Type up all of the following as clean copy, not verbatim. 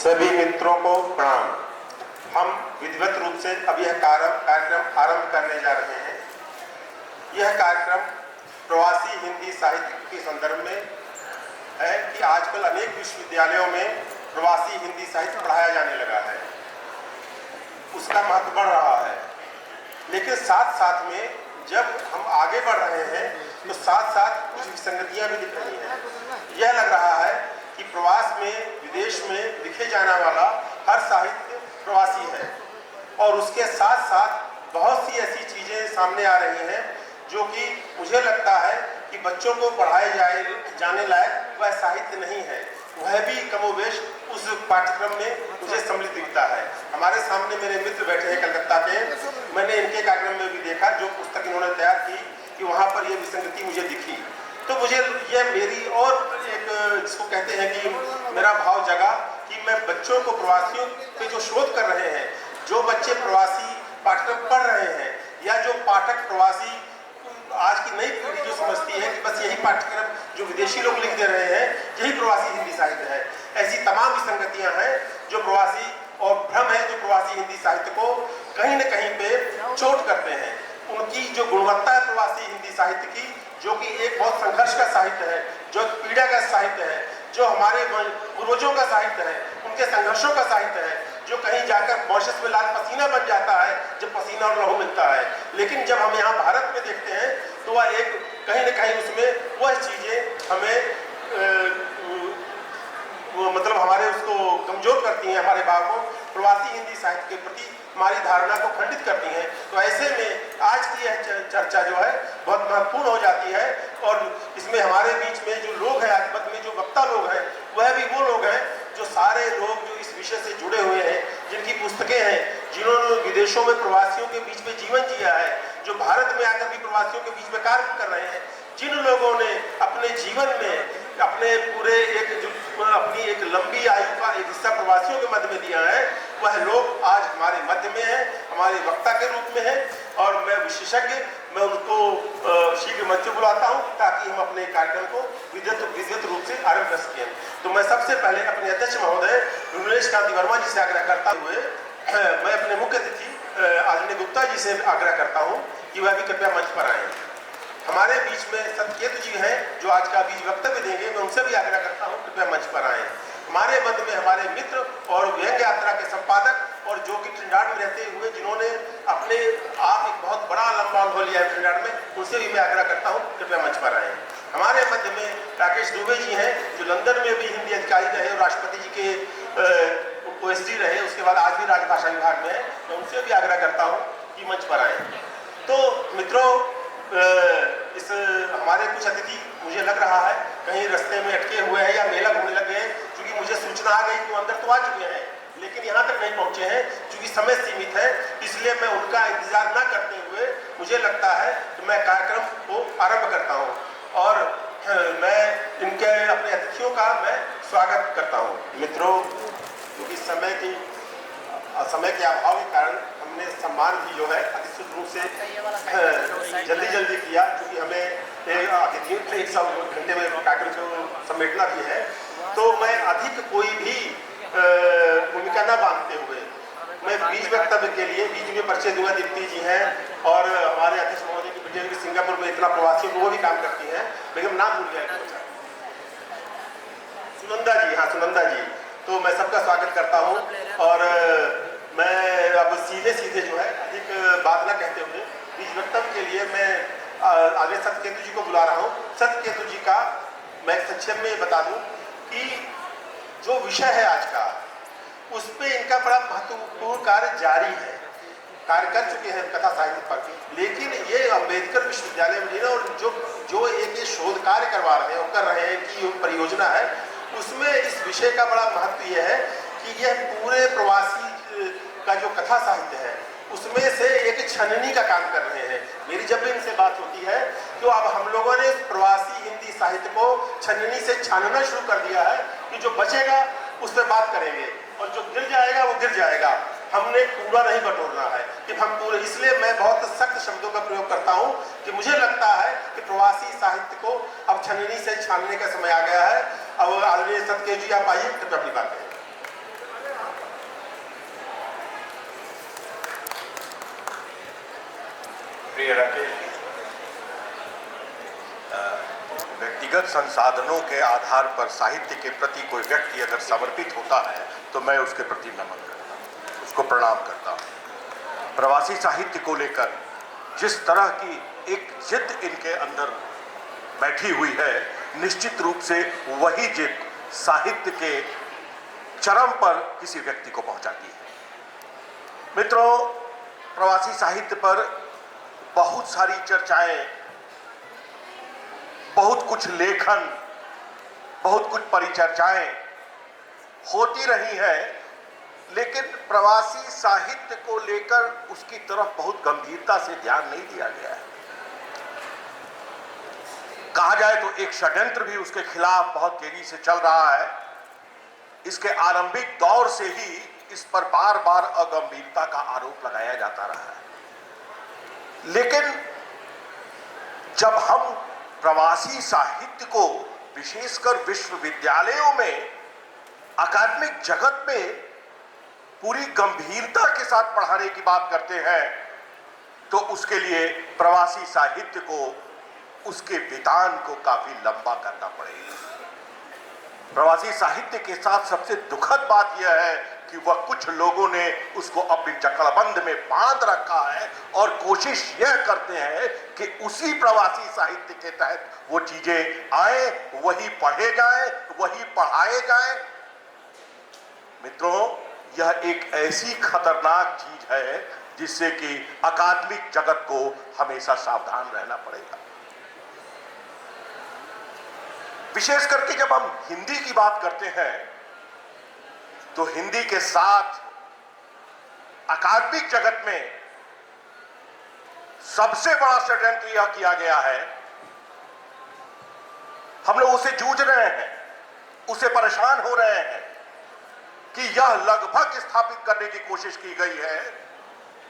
सभी मित्रों को प्रणाम। हम विधिवत रूप से अब यह कार्यक्रम आरंभ करने जा रहे हैं। यह कार्यक्रम प्रवासी हिंदी साहित्य के संदर्भ में है कि आजकल अनेक विश्वविद्यालयों में प्रवासी हिंदी साहित्य पढ़ाया जाने लगा है, उसका महत्व बढ़ रहा है। लेकिन साथ साथ में जब हम आगे बढ़ रहे हैं तो साथ साथ कुछ विसंगतियां भी दिख रही हैं। यह लग रहा है कि प्रवास में, विदेश में लिखे जाने वाला हर साहित्य प्रवासी है, और उसके साथ साथ बहुत सी ऐसी चीजें सामने आ रही हैं जो कि मुझे लगता है कि बच्चों को पढ़ाए जाने लायक वह साहित्य नहीं है। वह भी कमोवेश उस पाठ्यक्रम में मुझे सम्मिलित दिखता है। हमारे सामने मेरे मित्र बैठे हैं कलकत्ता के, मैंने इनके कार्यक्रम में भी देखा जो पुस्तक इन्होंने तैयार की कि वहाँ पर यह विसंगति मुझे दिखी। तो मुझे यह मेरी और एक जिसको कहते हैं कि मेरा भाव जगा कि मैं बच्चों को, प्रवासियों पे जो शोध कर रहे हैं, जो बच्चे प्रवासी पाठ्यक्रम पढ़ रहे हैं, या जो पाठक प्रवासी आज की नई पीढ़ी जो समझती है कि बस यही पाठ्यक्रम जो विदेशी लोग लिख दे रहे हैं यही प्रवासी हिंदी साहित्य है, ऐसी तमाम विसंगतियां हैं जो प्रवासी और भ्रम है जो प्रवासी हिंदी साहित्य को कहीं न कहीं पे चोट करते हैं। उनकी जो गुणवत्ता है प्रवासी हिंदी साहित्य की, जो कि एक बहुत संघर्ष का साहित्य है, जो पीड़ा का साहित्य है, जो हमारे पूर्वजों का साहित्य है, उनके संघर्षों का साहित्य है, जो कहीं जाकर मॉरिशस में लाल पसीना बन जाता है जब पसीना और लहू मिलता है। लेकिन जब हम यहाँ भारत में देखते हैं तो वह एक कहीं न कहीं उसमें वह चीजें हमें मतलब हमारे उसको कमजोर करती हैं, हमारे भाव को प्रवासी हिंदी साहित्य के प्रति हमारी धारणा को खंडित करती हैं। तो ऐसे में आज की यह चर्चा जो है बहुत महत्वपूर्ण हो जाती है, और इसमें हमारे बीच में जो लोग हैं, आज में जो वक्ता लोग हैं, वह भी वो लोग हैं जो सारे लोग जो इस विषय से जुड़े हुए हैं, जिनकी पुस्तकें हैं, जिन्होंने विदेशों में प्रवासियों के बीच में जीवन जिया है, जो भारत में आकर भी प्रवासियों के बीच में कार्य कर रहे हैं, जिन लोगों ने अपने जीवन में अपने पूरे अपनी एक लंबी आयु का एक हिस्सा प्रवासियों के मध्य में दिया है, वह लोग आज हमारे मध्य में है, हमारे वक्ता के रूप में है। और मैं विशेषज्ञ, मैं उनको शीघ्र मंच पर बुलाता हूं ताकि हम अपने कार्यक्रम को विधिवत रूप से आरंभ कर सकें। तो मैं सबसे पहले अपने अध्यक्ष महोदय रुद्रेश कांति वर्मा जी से आग्रह करता हुए मैं अपने मुख्य अतिथि आदरणीय गुप्ता जी से आग्रह करता हूं कि वह भी कृपया मंच पर आए। हमारे बीच में सत्यकेतु जी हैं जो आज का बीच वक्तव्य देंगे, मैं उनसे भी आग्रह करता हूं कृपया मंच पर आए। हमारे मध्य में हमारे मित्र और व्यंग्य यात्रा के संपादक और जो कि ट्रिनिडाड में रहते हुए जिन्होंने अपने आप एक बहुत बड़ा लंबा अनुभव लिया है ट्रिनिडाड में, उनसे भी मैं आग्रह करता हूँ कृपया मंच पर आए। हमारे मध्य में राकेश दुबे जी हैं जो लंदन में भी हिंदी अधिकारी रहे और राष्ट्रपति जी के OSD रहे, उसके बाद आज भी राजभाषा विभाग में है, मैं उनसे भी आग्रह करता हूँ कि मंच पर आए। तो मित्रों, इस हमारे कुछ अतिथि मुझे लग रहा है कहीं रास्ते में अटके हुए हैं या मेला घूमने लगे हैं, क्योंकि मुझे सूचना आ गई कि अंदर तो आ चुके हैं लेकिन यहाँ तक नहीं पहुँचे हैं, क्योंकि समय सीमित है। इसलिए मैं उनका इंतजार न करते हुए मुझे लगता है कि मैं कार्यक्रम को आरंभ करता हूँ, और मैं इनके अपने अतिथियों का मैं स्वागत करता हूँ। मित्रों, क्योंकि समय के अभाव के कारण हमने सम्मान भी जो है अधिसूचित रूप से जल्दी किया, क्योंकि हमें अतिथियों के 1 घंटे में कार्यक्रम को समेटना भी है। तो मैं अधिक कोई भी भूमिका न बांधते हुए मैं बीच वक्तव्य के लिए बीच में परिचय दूंगा। दीप्ति जी हैं और हमारे अध्यक्ष महोदय की बेटी भी सिंगापुर में इतना प्रवासियों को वो भी काम करती हैं, बेगम नाम भूल गया, सुनंदा जी, हाँ सुनंदा जी। तो मैं सबका स्वागत करता हूँ, और मैं अब सीधे जो है अधिक बात न कहते हुए बीच वक्तव्य के लिए मैं आगे सत्यकेतु जी को बुला रहा हूँ। सत्यकेतु जी का मैं संक्षेप में बता दूं कि जो विषय है आज का, उस पर इनका बड़ा महत्वपूर्ण कार्य जारी है, कार्य कर चुके हैं कथा साहित्य पर, लेकिन ये अम्बेडकर विश्वविद्यालय में और जो एक शोध कार्य करवा रहे हैं, कर रहे हैं कि परियोजना है, उसमें इस विषय का बड़ा महत्व यह है कि यह पूरे प्रवासी का जो कथा साहित्य है उसमें से एक छननी का काम कर रहे हैं। मेरी जब भी इनसे बात होती है तो अब हम लोगों ने प्रवासी हिंदी साहित्य को छननी से छानना शुरू कर दिया है कि जो बचेगा उस पर बात करेंगे और जो गिर जाएगा वो गिर जाएगा। हमने कूड़ा नहीं बटोरना है कि हम पूरे, इसलिए मैं बहुत सख्त शब्दों का प्रयोग करता हूं कि मुझे लगता है कि प्रवासी साहित्य को अब छननी से छानने का समय आ गया है। अब आदरणीय सत्यकेतु जी आप आइए, कृपया अपनी बात करें। प्रिय राकेश जी, व्यक्तिगत संसाधनों के आधार पर साहित्य के प्रति कोई व्यक्ति अगर समर्पित होता है तो मैं उसके प्रति नमन करता हूँ, उसको प्रणाम करता हूँ। प्रवासी साहित्य को लेकर जिस तरह की एक जिद इनके अंदर बैठी हुई है, निश्चित रूप से वही जिद साहित्य के चरम पर किसी व्यक्ति को पहुंचाती है। मित्रों, प्रवासी साहित्य पर बहुत सारी चर्चाएं, बहुत कुछ लेखन, बहुत कुछ परिचर्चाएं होती रही हैं, लेकिन प्रवासी साहित्य को लेकर उसकी तरफ बहुत गंभीरता से ध्यान नहीं दिया गया है। कहा जाए तो एक षड्यंत्र भी उसके खिलाफ बहुत तेजी से चल रहा है। इसके आरंभिक दौर से ही इस पर बार बार अगंभीरता का आरोप लगाया जाता रहा है। लेकिन जब हम प्रवासी साहित्य को विशेषकर विश्वविद्यालयों में, अकादमिक जगत में पूरी गंभीरता के साथ पढ़ाने की बात करते हैं, तो उसके लिए प्रवासी साहित्य को, उसके विधान को काफी लंबा करना पड़ेगा। प्रवासी साहित्य के साथ सबसे दुखद बात यह है कि वह कुछ लोगों ने उसको अपनी जकड़बंद में बांध रखा है और कोशिश यह करते हैं कि उसी प्रवासी साहित्य के तहत वो चीजें आए, वही पढ़े जाएं, वही पढ़ाए जाएं। मित्रों, यह एक ऐसी खतरनाक चीज है जिससे कि अकादमिक जगत को हमेशा सावधान रहना पड़ेगा। विशेष करके जब हम हिंदी की बात करते हैं तो हिंदी के साथ अकादमिक जगत में सबसे बड़ा षड्यंत्र यह किया गया है, हम लोग उसे जूझ रहे हैं, उसे परेशान हो रहे हैं कि यह लगभग स्थापित करने की कोशिश की गई है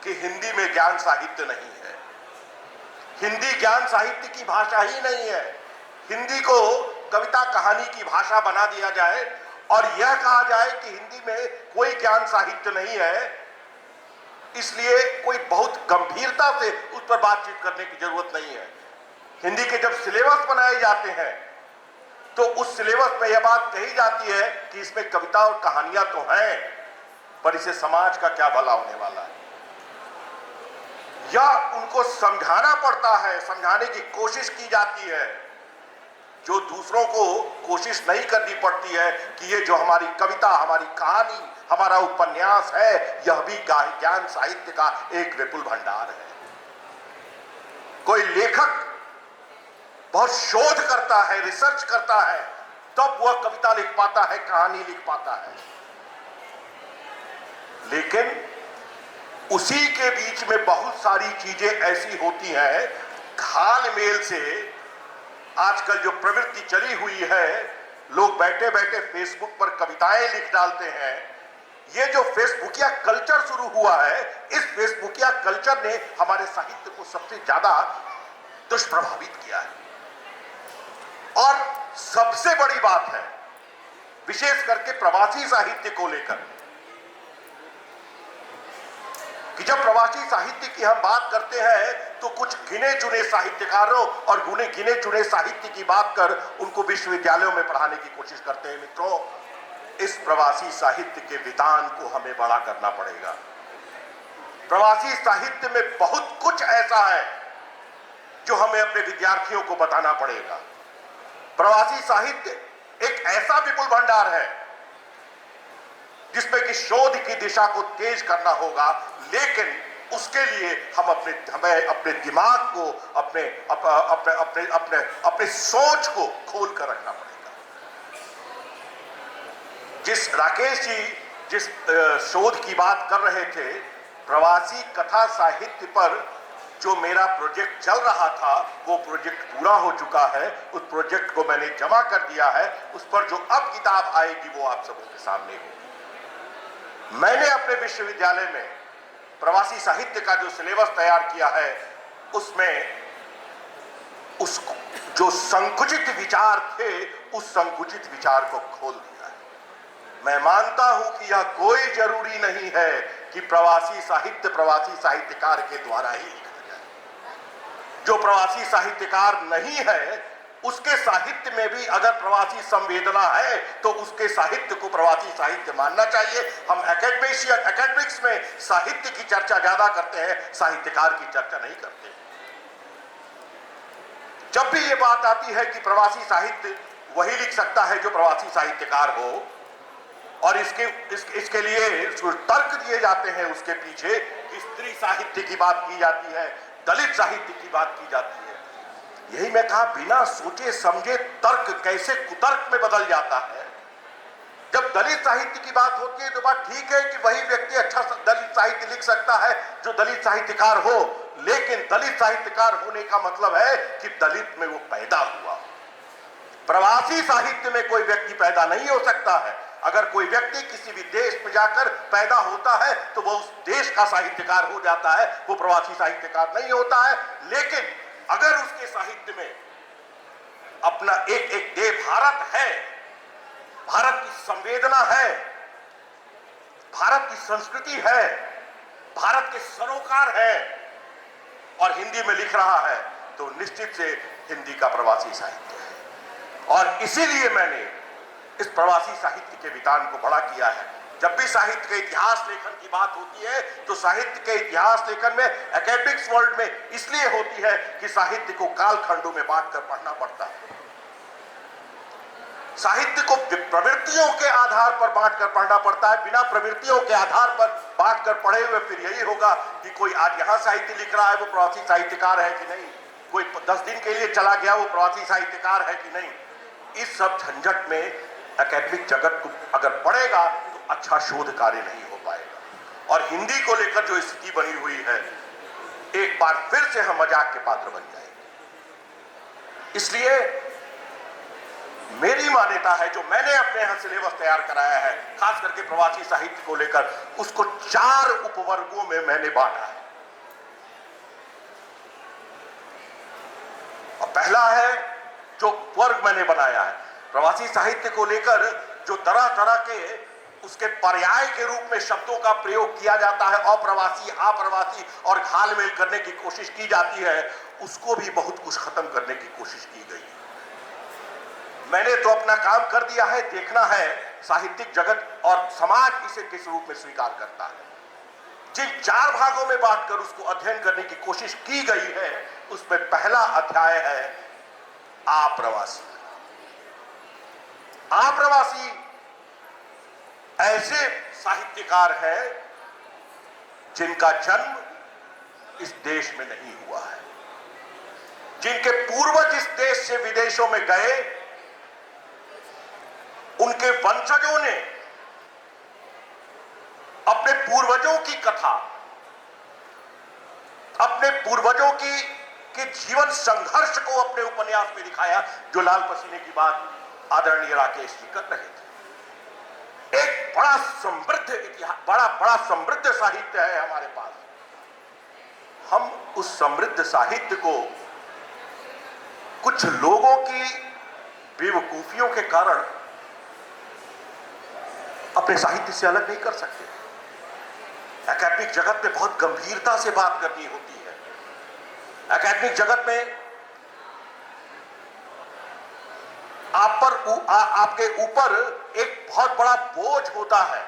कि हिंदी में ज्ञान साहित्य नहीं है, हिंदी ज्ञान साहित्य की भाषा ही नहीं है। हिंदी को कविता कहानी की भाषा बना दिया जाए और यह कहा जाए कि हिंदी में कोई ज्ञान साहित्य नहीं है, इसलिए कोई बहुत गंभीरता से उस पर बातचीत करने की जरूरत नहीं है। हिंदी के जब सिलेबस बनाए जाते हैं तो उस सिलेबस में यह बात कही जाती है कि इसमें कविता और कहानियां तो हैं, पर इसे समाज का क्या भला होने वाला है, या उनको समझाना पड़ता है, समझाने की कोशिश की जाती है, जो दूसरों को कोशिश नहीं करनी पड़ती है कि ये जो हमारी कविता, हमारी कहानी, हमारा उपन्यास है, यह भी ज्ञान साहित्य का एक विपुल भंडार है। कोई लेखक बहुत शोध करता है, रिसर्च करता है, तब वह कविता लिख पाता है, कहानी लिख पाता है। लेकिन उसी के बीच में बहुत सारी चीजें ऐसी होती हैं, घाल मेल से आजकल जो प्रवृत्ति चली हुई है, लोग बैठे बैठे फेसबुक पर कविताएं लिख डालते हैं। ये जो फेसबुकिया कल्चर शुरू हुआ है, इस फेसबुकिया कल्चर ने हमारे साहित्य को सबसे ज्यादा दुष्प्रभावित किया है। और सबसे बड़ी बात है, विशेष करके प्रवासी साहित्य को लेकर, कि जब प्रवासी साहित्य की हम बात करते हैं तो कुछ गिने चुने साहित्यकारों और गिने चुने साहित्य की बात कर उनको विश्वविद्यालयों में पढ़ाने की कोशिश करते हैं। मित्रों, इस प्रवासी साहित्य के विधान को हमें बड़ा करना पड़ेगा। प्रवासी साहित्य में बहुत कुछ ऐसा है जो हमें अपने विद्यार्थियों को बताना पड़ेगा। प्रवासी साहित्य एक ऐसा विपुल भंडार है जिसमें कि शोध की दिशा को तेज करना होगा, लेकिन उसके लिए हमें अपने दिमाग को, अपने सोच को खोल कर रखना पड़ेगा। जिस राकेश जी जिस शोध की बात कर रहे थे, प्रवासी कथा साहित्य पर जो मेरा प्रोजेक्ट चल रहा था, वो प्रोजेक्ट पूरा हो चुका है। उस प्रोजेक्ट को मैंने जमा कर दिया है। उस पर जो अब किताब आएगी वो आप सबों के सामने होगी। मैंने अपने विश्वविद्यालय में प्रवासी साहित्य का जो सिलेबस तैयार किया है, उसमें उस जो संकुचित विचार थे, उस संकुचित विचार को खोल दिया है। मैं मानता हूं कि यह कोई जरूरी नहीं है कि प्रवासी साहित्य प्रवासी साहित्यकार के द्वारा ही लिखा जाए। जो प्रवासी साहित्यकार नहीं है उसके साहित्य में भी अगर प्रवासी संवेदना है तो उसके साहित्य को प्रवासी साहित्य मानना चाहिए। हम एकेडमिक्स में साहित्य की चर्चा ज्यादा करते हैं, साहित्यकार की चर्चा नहीं करते। जब भी ये बात आती है कि प्रवासी साहित्य वही लिख सकता है जो प्रवासी साहित्यकार हो, और इसके लिए तर्क दिए जाते हैं, उसके पीछे स्त्री साहित्य की बात की जाती है, दलित साहित्य की बात की जाती है। यही मैं कहा, बिना सोचे समझे तर्क कैसे कुतर्क में बदल जाता है। जब दलित साहित्य की बात होती है तो बात ठीक है कि वही व्यक्ति अच्छा दलित साहित्य लिख सकता है जो दलित साहित्यकार हो, लेकिन दलित साहित्यकार होने का मतलब है कि दलित में वो पैदा हुआ। प्रवासी साहित्य में कोई व्यक्ति पैदा नहीं हो सकता है। अगर कोई व्यक्ति किसी भी देश में जाकर पैदा होता है तो वो उस देश का साहित्यकार हो जाता है, वो प्रवासी साहित्यकार नहीं होता है। लेकिन अगर उसके साहित्य में अपना एक एक देश भारत है, भारत की संवेदना है, भारत की संस्कृति है, भारत के सरोकार है और हिंदी में लिख रहा है, तो निश्चित से हिंदी का प्रवासी साहित्य है। और इसीलिए मैंने इस प्रवासी साहित्य के विधान को बड़ा किया है। जब भी साहित्य के इतिहास लेखन की बात होती है तो साहित्य के इतिहास लेखन में एकेडमिक्स वर्ल्ड में इसलिए होती है कि साहित्य को कालखंडों में बांटकर पढ़ना पड़ता है। साहित्य को प्रवृत्तियों के आधार पर बांटकर पढ़ना पड़ता है। बिना प्रवृत्तियों के आधार पर बांटकर पढ़े हुए फिर यही होगा कि कोई आज यहां साहित्य लिख रहा है वो प्रवासी साहित्यकार है कि नहीं, कोई 10 दिन के लिए चला गया वो प्रवासी साहित्यकार है कि नहीं। इस सब झंझट में एकेडमिक जगत को अगर पढ़ेगा तो अच्छा शोध कार्य नहीं हो पाएगा। और हिंदी को लेकर जो स्थिति बनी हुई है, एक बार फिर से हम मजाक के पात्र बन जाएंगे। इसलिए मेरी मान्यता है, जो मैंने अपने यहां सिलेबस तैयार कराया है खास करके प्रवासी साहित्य को लेकर, उसको 4 उपवर्गों में मैंने बांटा है। और पहला है जो वर्ग मैंने बनाया है प्रवासी साहित्य को लेकर, जो तरह तरह के उसके पर्याय के रूप में शब्दों का प्रयोग किया जाता है, अप्रवासी, अप्रवासी और घालमेल करने की कोशिश की जाती है, उसको भी बहुत कुछ खत्म करने की कोशिश की गई है। मैंने तो अपना काम कर दिया है, देखना है साहित्यिक जगत और समाज इसे किस रूप में स्वीकार करता है। जिन 4 भागों में बांटकर उसको अध्ययन करने की कोशिश की गई है, उसमें पहला अध्याय है अप्रवासी। अप्रवासी ऐसे साहित्यकार हैं जिनका जन्म इस देश में नहीं हुआ है, जिनके पूर्वज इस देश से विदेशों में गए, उनके वंशजों ने अपने पूर्वजों की कथा, अपने पूर्वजों के जीवन संघर्ष को अपने उपन्यास में दिखाया, जो लाल पसीने की बात आदरणीय राकेश जी कर रहे थे। एक बड़ा समृद्ध इतिहास, बड़ा समृद्ध साहित्य है हमारे पास। हम उस समृद्ध साहित्य को कुछ लोगों की बेवकूफियों के कारण अपने साहित्य से अलग नहीं कर सकते। एकेडमिक जगत में बहुत गंभीरता से बात करनी होती है। एकेडमिक जगत में आपके ऊपर एक बहुत बड़ा बोझ होता है।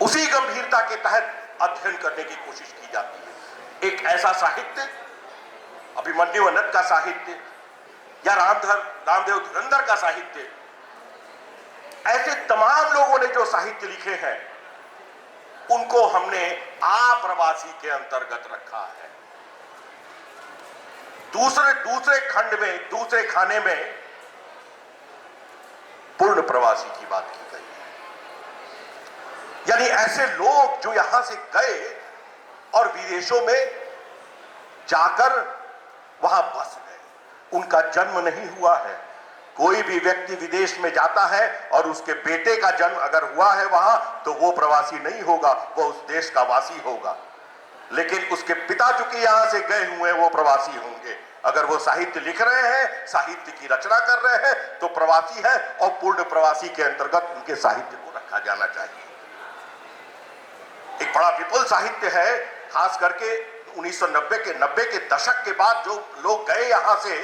उसी गंभीरता के तहत अध्ययन करने की कोशिश की जाती है। एक ऐसा साहित्य, अभिमन्यु अनंत का साहित्य या रामदेव धुरंधर का साहित्य, ऐसे तमाम लोगों ने जो साहित्य लिखे हैं उनको हमने अप्रवासी के अंतर्गत रखा है। दूसरे खंड में, दूसरे खाने में पूर्ण प्रवासी की बात की गई है। यानी ऐसे लोग जो यहां से गए और विदेशों में जाकर वहां बस गए, उनका जन्म नहीं हुआ है। कोई भी व्यक्ति विदेश में जाता है और उसके बेटे का जन्म अगर हुआ है वहां, तो वो प्रवासी नहीं होगा, वो उस देश का वासी होगा। लेकिन उसके पिता चूंकि यहां से गए हुए हैं, वो प्रवासी होंगे। अगर वो साहित्य लिख रहे हैं, साहित्य की रचना कर रहे हैं, तो प्रवासी है और पूर्ण प्रवासी के अंतर्गत उनके साहित्य को रखा जाना चाहिए। एक एक बड़ा विपुल साहित्य है, खास करके 1990 के दशक के बाद जो लोग गए यहाँ से,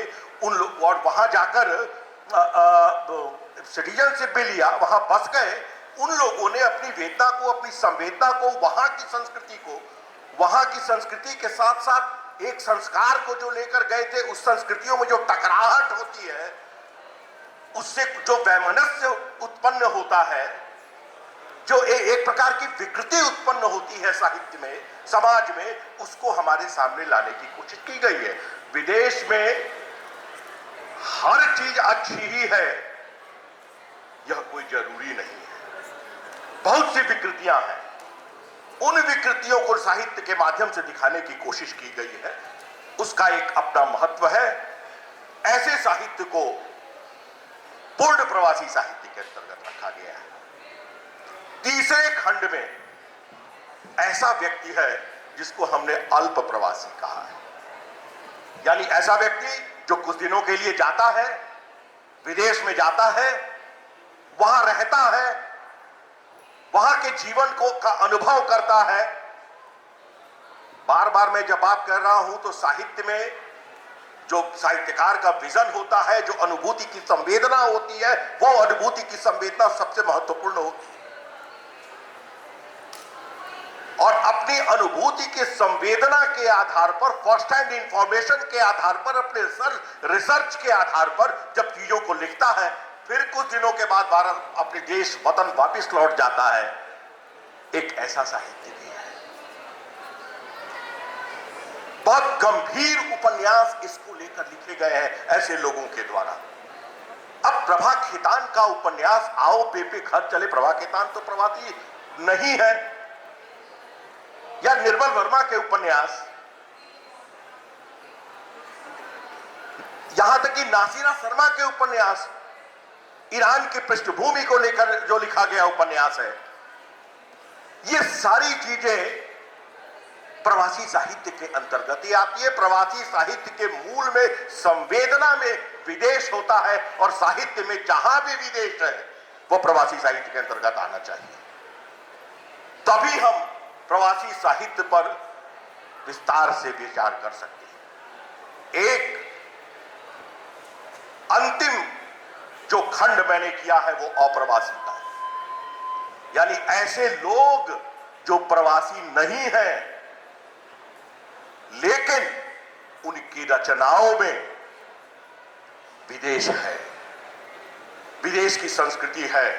उन लोग और वहां जाकर सिटीजनशिप भी लिया, वहां बस गए, उन लोगों ने अपनी वेदना को, अपनी संवेदना को, वहां की संस्कृति को, वहां की संस्कृति के साथ साथ एक संस्कार को जो लेकर गए थे, उस संस्कृतियों में जो टकराहट होती है, उससे जो वैमनस्य उत्पन्न होता है, जो एक प्रकार की विकृति उत्पन्न होती है साहित्य में, समाज में, उसको हमारे सामने लाने की कोशिश की गई है। विदेश में हर चीज अच्छी ही है, यह कोई जरूरी नहीं है। बहुत सी विकृतियां हैं, उन विकृतियों को साहित्य के माध्यम से दिखाने की कोशिश की गई है, उसका एक अपना महत्व है। ऐसे साहित्य को पूर्ण प्रवासी साहित्य के अंतर्गत रखा गया है। तीसरे खंड में ऐसा व्यक्ति है जिसको हमने अल्प प्रवासी कहा है, यानी ऐसा व्यक्ति जो कुछ दिनों के लिए जाता है, विदेश में जाता है, वहां रहता है, वहां के जीवन को का अनुभव करता है। बार बार मैं जब बात कर रहा हूं तो साहित्य में जो साहित्यकार का विजन होता है, जो अनुभूति की संवेदना होती है, वो अनुभूति की संवेदना सबसे महत्वपूर्ण होती है। और अपनी अनुभूति की संवेदना के आधार पर, फर्स्ट हैंड इंफॉर्मेशन के आधार पर, अपने रिसर्च के आधार पर जब चीजों को लिखता है, फिर कुछ दिनों के बाद भारत अपने देश वतन वापस लौट जाता है। एक ऐसा साहित्य भी है। बहुत गंभीर उपन्यास इसको लेकर लिखे गए हैं ऐसे लोगों के द्वारा। अब प्रभा खेतान का उपन्यास आओ पेपे घर चले, प्रभा खेतान तो प्रवासी नहीं है, या निर्मल वर्मा के उपन्यास, यहां तक कि नासिरा शर्मा के उपन्यास, ईरान की पृष्ठभूमि को लेकर जो लिखा गया उपन्यास है, ये सारी चीजें प्रवासी साहित्य के अंतर्गत ही आती है। प्रवासी साहित्य के मूल में, संवेदना में विदेश होता है, और साहित्य में जहां भी विदेश है वो प्रवासी साहित्य के अंतर्गत आना चाहिए। तभी हम प्रवासी साहित्य पर विस्तार से विचार कर सकते हैं। एक अंतिम जो खंड मैंने किया है वो अप्रवासी का है, यानी ऐसे लोग जो प्रवासी नहीं हैं लेकिन उनकी रचनाओं में विदेश है, विदेश की संस्कृति है।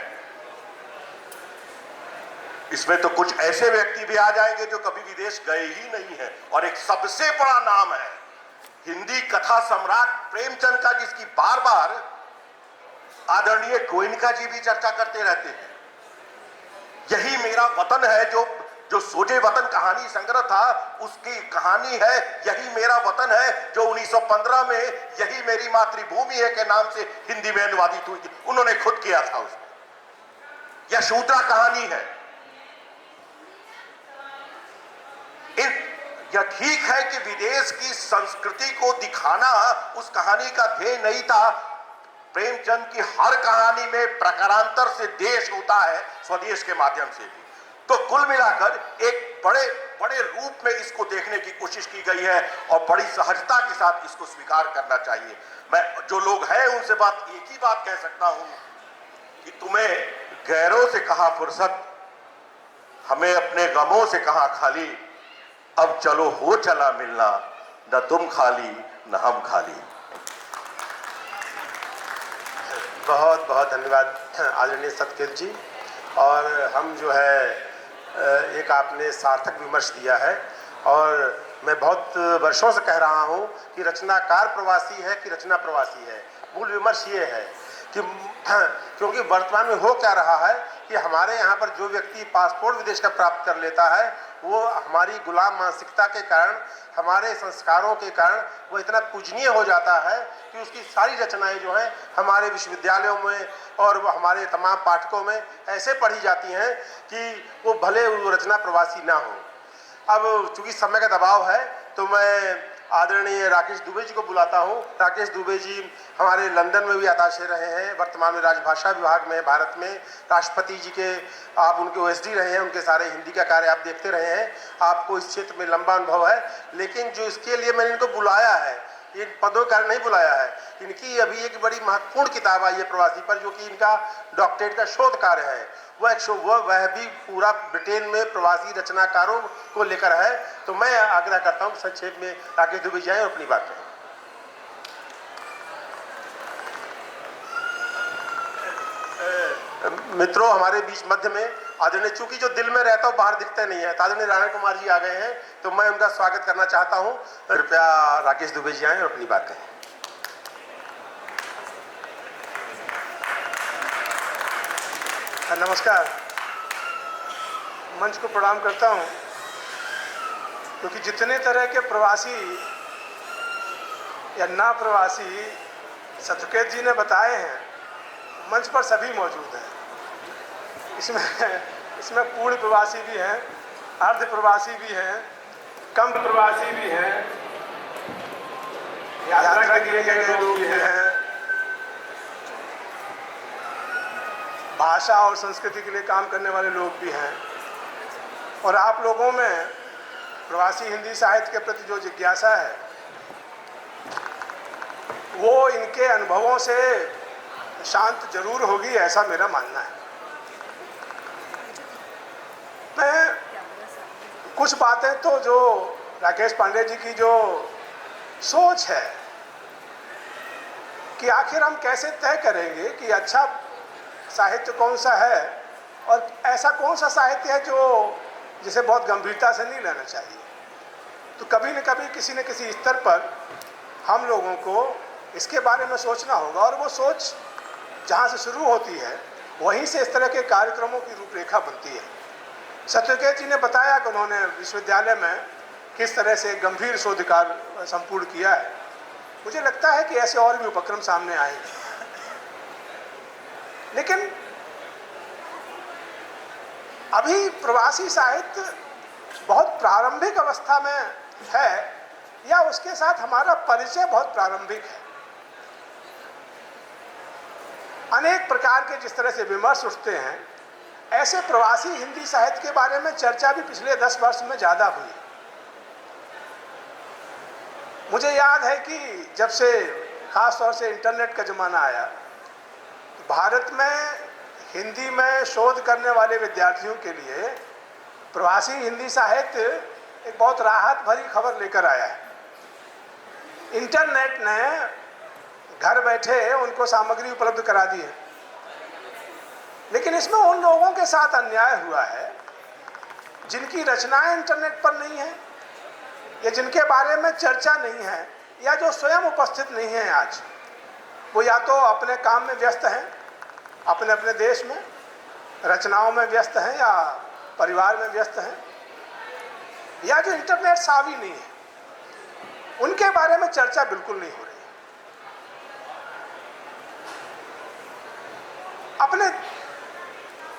इसमें तो कुछ ऐसे व्यक्ति भी आ जाएंगे जो कभी विदेश गए ही नहीं है, और एक सबसे बड़ा नाम है हिंदी कथा सम्राट प्रेमचंद का, जिसकी बार बार आदरणीय गोयनका जी भी चर्चा करते रहते हैं। यही मेरा वतन है, जो सोजे वतन कहानी संग्रह था, उसकी कहानी है यही मेरा वतन है, जो 1915 में यही मेरी मातृभूमि है के नाम से हिंदी में अनुवादित हुई थी। उन्होंने खुद किया था उसमें। यह शूद्रा कहानी है। यह ठीक है कि विदेश की संस्कृति को दिखाना उस कहानी का ध्येय नहीं था। प्रेमचंद की हर कहानी में प्रकारांतर से देश होता है, स्वदेश के माध्यम से भी। तो कुल मिलाकर एक बड़े बड़े रूप में इसको देखने की कोशिश की गई है, और बड़ी सहजता के साथ इसको स्वीकार करना चाहिए। मैं जो लोग हैं उनसे एक ही बात कह सकता हूं कि तुम्हें गैरों से कहा फुर्सत, हमें अपने गमों से कहा खाली, अब चलो हो चला मिलना, न तुम खाली न हम खाली। बहुत बहुत धन्यवाद आदरणीय सतकेत जी। और हम जो है एक आपने सार्थक विमर्श दिया है, और मैं बहुत वर्षों से कह रहा हूँ कि रचनाकार प्रवासी है कि रचना प्रवासी है। मूल विमर्श ये है कि क्योंकि वर्तमान में हो क्या रहा है कि हमारे यहाँ पर जो व्यक्ति पासपोर्ट विदेश का प्राप्त कर लेता है, वो हमारी गुलाम मानसिकता के कारण, हमारे संस्कारों के कारण वो इतना पूजनीय हो जाता है कि उसकी सारी रचनाएं जो हैं हमारे विश्वविद्यालयों में और हमारे तमाम पाठकों में ऐसे पढ़ी जाती हैं कि वो भले वो रचना प्रवासी ना हो। अब चूंकि समय का दबाव है तो मैं आदरणीय राकेश दुबे जी को बुलाता हूँ। राकेश दुबे जी हमारे लंदन में भी अताशे रहे हैं, वर्तमान में राजभाषा विभाग में भारत में राष्ट्रपति जी के आप उनके ओएसडी रहे हैं, उनके सारे हिंदी का कार्य आप देखते रहे हैं, आपको इस क्षेत्र में लंबा अनुभव है। लेकिन जो इसके लिए मैंने इनको बुलाया है, इन पदों का नहीं बुलाया है, इनकी अभी एक बड़ी महत्वपूर्ण किताब आई है प्रवासी पर, जो कि इनका डॉक्टरेट का शोध कार्य है। वह भी पूरा ब्रिटेन में प्रवासी रचनाकारों को लेकर है। तो मैं आग्रह करता हूँ संक्षेप में राकेश दुबे जाएं और अपनी बात करें। मित्रों, हमारे बीच मध्य में आदरणीय, चूंकि जो दिल में रहता हूँ बाहर दिखते नहीं है, आदरणीय नारायण कुमार जी आ गए हैं, तो मैं उनका स्वागत करना चाहता हूँ। कृपया राकेश दुबे जी आएं और अपनी बात करें। नमस्कार। मंच को प्रणाम करता हूं, क्योंकि जितने तरह के प्रवासी या ना प्रवासी सतुकेत जी ने बताए हैं, मंच पर सभी मौजूद हैं। इसमें पूर्ण प्रवासी भी हैं, अर्ध प्रवासी भी हैं, कम प्रवासी भी हैं, यात्रा किए गए लोग भी हैं, भाषा और संस्कृति के लिए काम करने वाले लोग भी हैं। और आप लोगों में प्रवासी हिंदी साहित्य के प्रति जो जिज्ञासा है, वो इनके अनुभवों से शांत जरूर होगी, ऐसा मेरा मानना है। मैं कुछ बातें तो जो राकेश पांडे जी की जो सोच है कि आखिर हम कैसे तय करेंगे कि अच्छा साहित्य कौन सा है और ऐसा कौन सा साहित्य है जो जिसे बहुत गंभीरता से नहीं लेना चाहिए, तो कभी न कभी किसी न किसी स्तर पर हम लोगों को इसके बारे में सोचना होगा। और वो सोच जहाँ से शुरू होती है, वहीं से इस तरह के कार्यक्रमों की रूपरेखा बनती है। सत्यकेत जी ने बताया कि उन्होंने विश्वविद्यालय में किस तरह से गंभीर शोध कार्य संपूर्ण किया है। मुझे लगता है कि ऐसे और भी उपक्रम सामने आएंगे, लेकिन अभी प्रवासी साहित्य बहुत प्रारंभिक अवस्था में है, या उसके साथ हमारा परिचय बहुत प्रारंभिक है। अनेक प्रकार के जिस तरह से विमर्श उठते हैं, ऐसे प्रवासी हिंदी साहित्य के बारे में चर्चा भी पिछले 10 वर्ष में ज़्यादा हुई। मुझे याद है कि जब से खास तौर से इंटरनेट का ज़माना आया, तो भारत में हिंदी में शोध करने वाले विद्यार्थियों के लिए प्रवासी हिंदी साहित्य एक बहुत राहत भरी खबर लेकर आया है। इंटरनेट ने घर बैठे उनको सामग्री उपलब्ध करा दी है, लेकिन इसमें उन लोगों के साथ अन्याय हुआ है जिनकी रचनाएं इंटरनेट पर नहीं है, या जिनके बारे में चर्चा नहीं है, या जो स्वयं उपस्थित नहीं है आज। वो या तो अपने काम में व्यस्त हैं, अपने अपने देश में रचनाओं में व्यस्त हैं, या परिवार में व्यस्त हैं, या जो इंटरनेट सावी नहीं है, उनके बारे में चर्चा बिल्कुल नहीं हो रही। अपने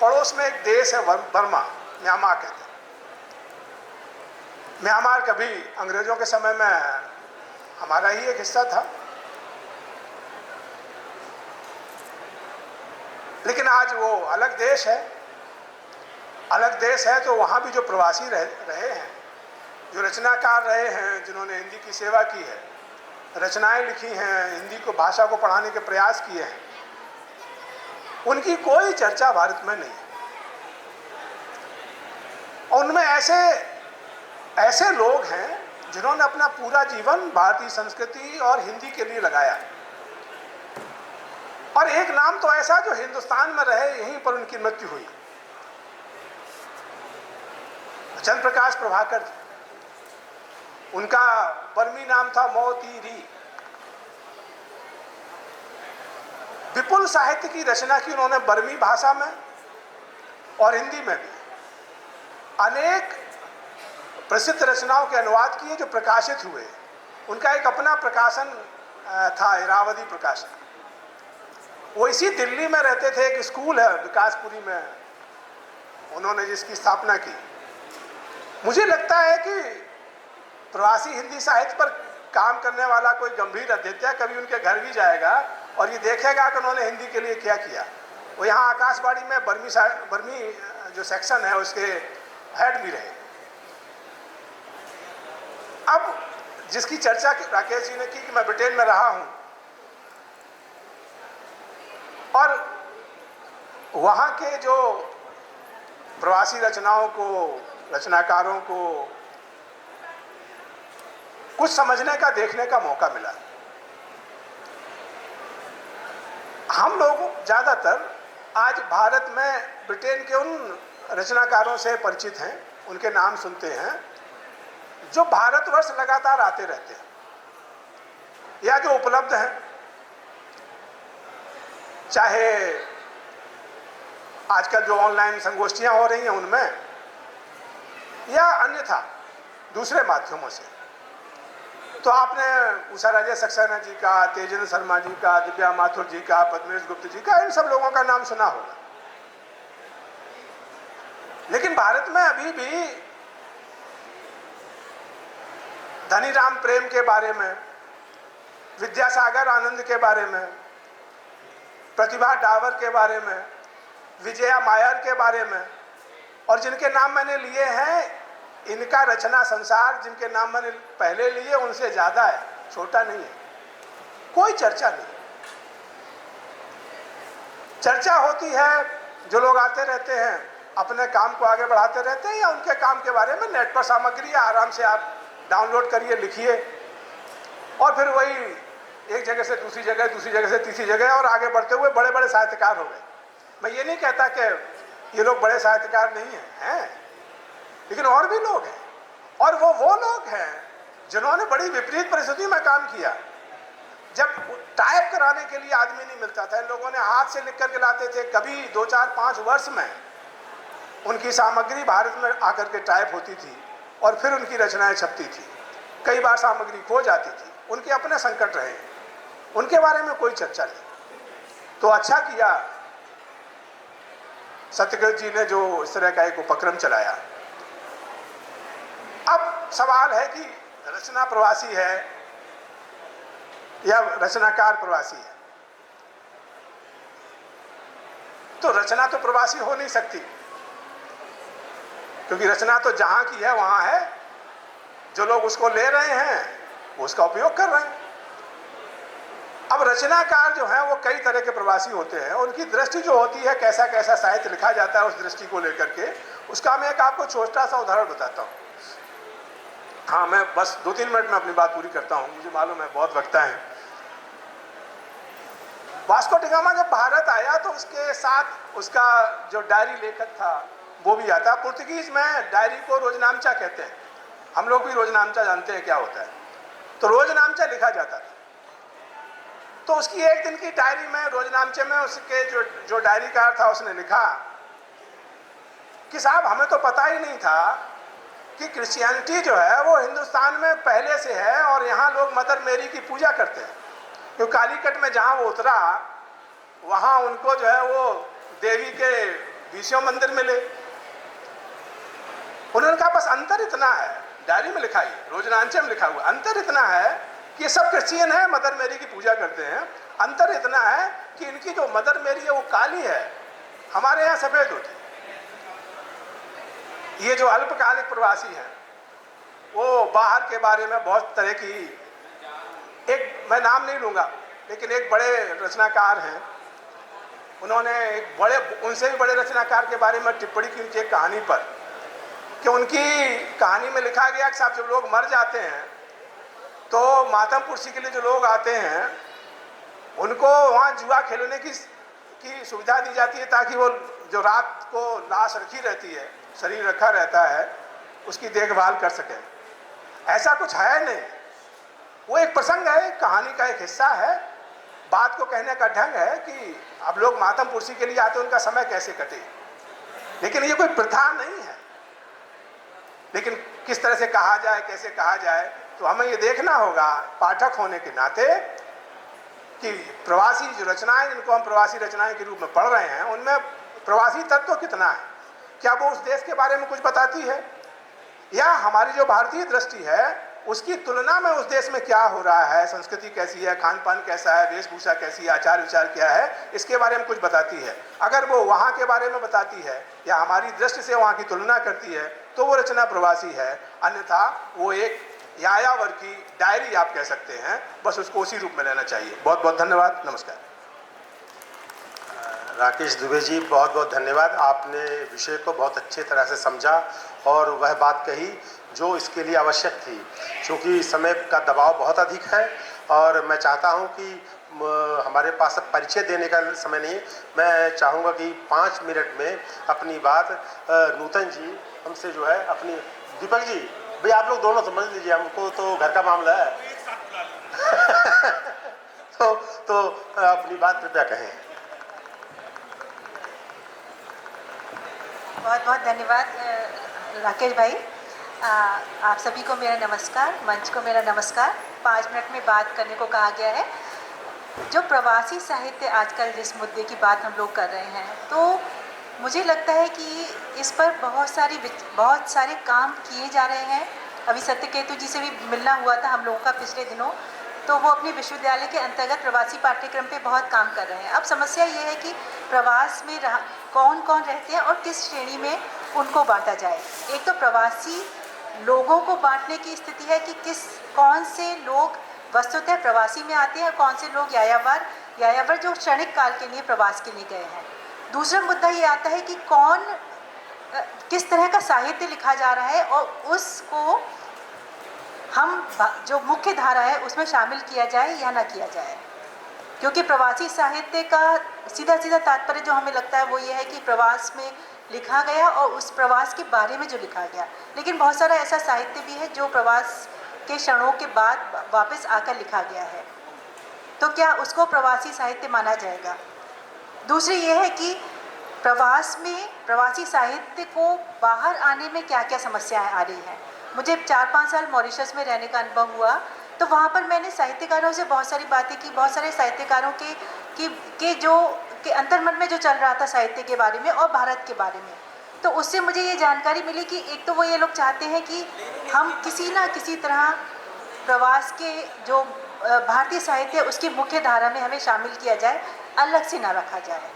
पड़ोस में एक देश है बर्मा, म्यांमार कहते हैं। म्यांमार कभी अंग्रेजों के समय में हमारा ही एक हिस्सा था, लेकिन आज वो अलग देश है। अलग देश है तो वहाँ भी जो प्रवासी रहे हैं, जो रचनाकार रहे हैं, जिन्होंने हिंदी की सेवा की है, रचनाएं लिखी हैं, हिंदी को भाषा को पढ़ाने के प्रयास किए हैं, उनकी कोई चर्चा भारत में नहीं है। और उनमें ऐसे लोग हैं जिन्होंने अपना पूरा जीवन भारतीय संस्कृति और हिंदी के लिए लगाया। और एक नाम तो ऐसा जो हिंदुस्तान में रहे, यहीं पर उनकी मृत्यु हुई, चंद्र प्रकाश प्रभाकर जी। उनका बर्मी नाम था मोती री। विपुल साहित्य की रचना की उन्होंने बर्मी भाषा में और हिंदी में भी। अनेक प्रसिद्ध रचनाओं के अनुवाद किए जो प्रकाशित हुए। उनका एक अपना प्रकाशन था, इरावदी प्रकाशन। वो इसी दिल्ली में रहते थे, एक स्कूल है विकासपुरी में, उन्होंने जिसकी स्थापना की। मुझे लगता है कि प्रवासी हिंदी साहित्य पर काम करने वाला कोई गंभीर अध्यक्ष कभी उनके घर भी जाएगा और ये देखेगा कि उन्होंने हिंदी के लिए क्या किया। वो यहाँ आकाशवाणी में बर्मी जो सेक्शन है उसके हेड भी रहे। अब जिसकी चर्चा राकेश जी ने की कि मैं ब्रिटेन में रहा हूं और वहां के जो प्रवासी रचनाकारों को कुछ समझने का, देखने का मौका मिला। हम लोग ज्यादातर आज भारत में ब्रिटेन के उन रचनाकारों से परिचित हैं, उनके नाम सुनते हैं जो भारतवर्ष लगातार आते रहते हैं या जो उपलब्ध हैं, चाहे आजकल जो ऑनलाइन संगोष्ठियां हो रही हैं उनमें या अन्यथा दूसरे माध्यमों से। तो आपने उषा राजेश सक्सेना जी का, तेजेंद्र शर्मा जी का, दिव्या माथुर जी का, पद्मेश गुप्त जी का, इन सब लोगों का नाम सुना होगा। लेकिन भारत में अभी भी धनीराम प्रेम के बारे में, विद्यासागर आनंद के बारे में, प्रतिभा डावर के बारे में, विजया मायर के बारे में, और जिनके नाम मैंने लिए हैं, इनका रचना संसार जिनके नाम मैंने पहले लिए उनसे ज्यादा है, छोटा नहीं है। कोई चर्चा नहीं। चर्चा होती है, जो लोग आते रहते हैं अपने काम को आगे बढ़ाते रहते हैं या उनके काम के बारे में नेट पर सामग्री है, आराम से आप डाउनलोड करिए, लिखिए और फिर वही एक जगह से दूसरी जगह, दूसरी जगह से तीसरी जगह और आगे बढ़ते हुए बड़े बड़े साहित्यकार हो गए। मैं ये नहीं कहता कि ये लोग बड़े साहित्यकार नहीं हैं, लेकिन और भी लोग हैं और वो लोग हैं जिन्होंने बड़ी विपरीत परिस्थिति में काम किया। जब टाइप कराने के लिए आदमी नहीं मिलता था, इन लोगों ने हाथ से लिख करके लाते थे। कभी 2, 4, 5 वर्ष में उनकी सामग्री भारत में आकर के टाइप होती थी और फिर उनकी रचनाएं छपती थी। कई बार सामग्री खो जाती थी, उनके अपने संकट रहे, उनके बारे में कोई चर्चा नहीं। तो अच्छा किया सत्यकृत जी ने जो इस तरह का एक उपक्रम चलाया। अब सवाल है कि रचना प्रवासी है या रचनाकार प्रवासी है। तो रचना तो प्रवासी हो नहीं सकती, क्योंकि रचना तो जहां की है वहां है। जो लोग उसको ले रहे हैं वो उसका उपयोग कर रहे हैं। अब रचनाकार जो है वो कई तरह के प्रवासी होते हैं। उनकी दृष्टि जो होती है, कैसा कैसा साहित्य लिखा जाता है, उस दृष्टि को लेकर के, उसका मैं एक आपको छोटा सा उदाहरण बताता हूँ। हाँ, मैं बस 2-3 मिनट में अपनी बात पूरी करता हूँ, मुझे मालूम है बहुत वक्ता है। वास्को डी गामा जब भारत आया तो उसके साथ उसका जो डायरी लेखक था वो भी आता। पुर्तगीज में डायरी को रोजनामचा कहते हैं, हम लोग भी रोजनामचा जानते हैं क्या होता है। तो रोजनामचा लिखा जाता था। तो उसकी एक दिन की डायरी में, रोजनामचे में, उसके जो डायरीकार था उसने लिखा कि साहब हमें तो पता ही नहीं था कि क्रिश्चियनिटी जो है वो हिंदुस्तान में पहले से है और यहाँ लोग मदर मेरी की पूजा करते हैं। तो कालीकट में जहाँ वो उतरा वहाँ उनको जो है वो देवी के विष्णु मंदिर मिले। उन्होंने कहा बस अंतर इतना है, डायरी में लिखा है, रोजनामचे में लिखा हुआ, अंतर इतना है कि ये सब क्रिश्चियन है, मदर मेरी की पूजा करते हैं। अंतर इतना है कि इनकी जो मदर मेरी है वो काली है, हमारे यहाँ सफेद होती है। ये जो अल्पकालिक प्रवासी हैं वो बाहर के बारे में बहुत तरह की, एक मैं नाम नहीं लूंगा लेकिन एक बड़े रचनाकार हैं, उन्होंने एक बड़े, उनसे भी बड़े रचनाकार के बारे में टिप्पणी की उनकी एक कहानी पर, कि उनकी कहानी में लिखा गया कि साहब जब लोग मर जाते हैं तो मातम पुरसी के लिए जो लोग आते हैं उनको वहाँ जुआ खेलने की सुविधा दी जाती है, ताकि वो जो रात को लाश रखी रहती है, शरीर रखा रहता है, उसकी देखभाल कर सकें। ऐसा कुछ है नहीं, वो एक प्रसंग है, कहानी का एक हिस्सा है, बात को कहने का ढंग है कि अब लोग मातम पुरसी के लिए आते हैं, उनका समय कैसे कटे। लेकिन ये कोई प्रथा नहीं है। लेकिन किस तरह से कहा जाए, कैसे कहा जाए, तो हमें ये देखना होगा पाठक होने के नाते कि प्रवासी जो रचनाएं, जिनको हम प्रवासी रचनाएं के रूप में पढ़ रहे हैं, उनमें प्रवासी तत्व कितना है। क्या वो उस देश के बारे में कुछ बताती है, या हमारी जो भारतीय दृष्टि है उसकी तुलना में उस देश में क्या हो रहा है, संस्कृति कैसी है, खान पान कैसा है, वेशभूषा कैसी है, आचार विचार क्या है, इसके बारे में कुछ बताती है। अगर वो वहाँ के बारे में बताती है या हमारी दृष्टि से वहाँ की तुलना करती है तो वो रचना प्रवासी है, अन्यथा वो एक यायावर की डायरी आप कह सकते हैं। बस उसको उसी रूप में लेना चाहिए। बहुत बहुत धन्यवाद। नमस्कार। राकेश दुबे जी, बहुत बहुत धन्यवाद। आपने विषय को बहुत अच्छे तरह से समझा और वह बात कही जो इसके लिए आवश्यक थी। क्योंकि समय का दबाव बहुत अधिक है और मैं चाहता हूं कि हमारे पास अब परिचय देने का समय नहीं। मैं चाहूँगा कि 5 मिनट में अपनी बात नूतन जी हमसे जो है अपनी, दीपक जी भाई आप लोग दोनों समझ लीजिए, हमको तो घर का मामला है। तो अपनी बात कृपया कहें। बहुत बहुत धन्यवाद राकेश भाई। आप सभी को मेरा नमस्कार, मंच को मेरा नमस्कार। 5 मिनट में बात करने को कहा गया है। जो प्रवासी साहित्य आजकल जिस मुद्दे की बात हम लोग कर रहे हैं, तो मुझे लगता है कि इस पर बहुत सारे काम किए जा रहे हैं। अभी सत्यकेतु जी से भी मिलना हुआ था हम लोगों का पिछले दिनों, तो वो अपने विश्वविद्यालय के अंतर्गत प्रवासी पाठ्यक्रम पे बहुत काम कर रहे हैं। अब समस्या ये है कि प्रवास में कौन कौन रहते हैं और किस श्रेणी में उनको बांटा जाए। एक तो प्रवासी लोगों को बांटने की स्थिति है कि कौन से लोग वस्तुतः प्रवासी में आते हैं, कौन से लोग यायावर जो क्षणिक काल के लिए प्रवास के लिए गए हैं। दूसरा मुद्दा ये आता है कि किस तरह का साहित्य लिखा जा रहा है और उसको हम जो मुख्य धारा है उसमें शामिल किया जाए या ना किया जाए। क्योंकि प्रवासी साहित्य का सीधा तात्पर्य जो हमें लगता है वो ये है कि प्रवास में लिखा गया और उस प्रवास के बारे में जो लिखा गया। लेकिन बहुत सारा ऐसा साहित्य भी है जो प्रवास के क्षणों के बाद वापस आकर लिखा गया है, तो क्या उसको प्रवासी साहित्य माना जाएगा? दूसरी ये है कि प्रवास में प्रवासी साहित्य को बाहर आने में क्या क्या समस्याएं आ रही हैं। मुझे 4-5 साल मॉरिशस में रहने का अनुभव हुआ, तो वहाँ पर मैंने साहित्यकारों से बहुत सारी बातें की, बहुत सारे साहित्यकारों के अंतर्मन में जो चल रहा था साहित्य के बारे में और भारत के बारे में। तो उससे मुझे ये जानकारी मिली कि एक तो वो ये लोग चाहते हैं कि हम किसी ना किसी तरह प्रवास के जो भारतीय साहित्य है उसकी मुख्य धारा में हमें शामिल किया जाए, अलग से ना रखा जाए।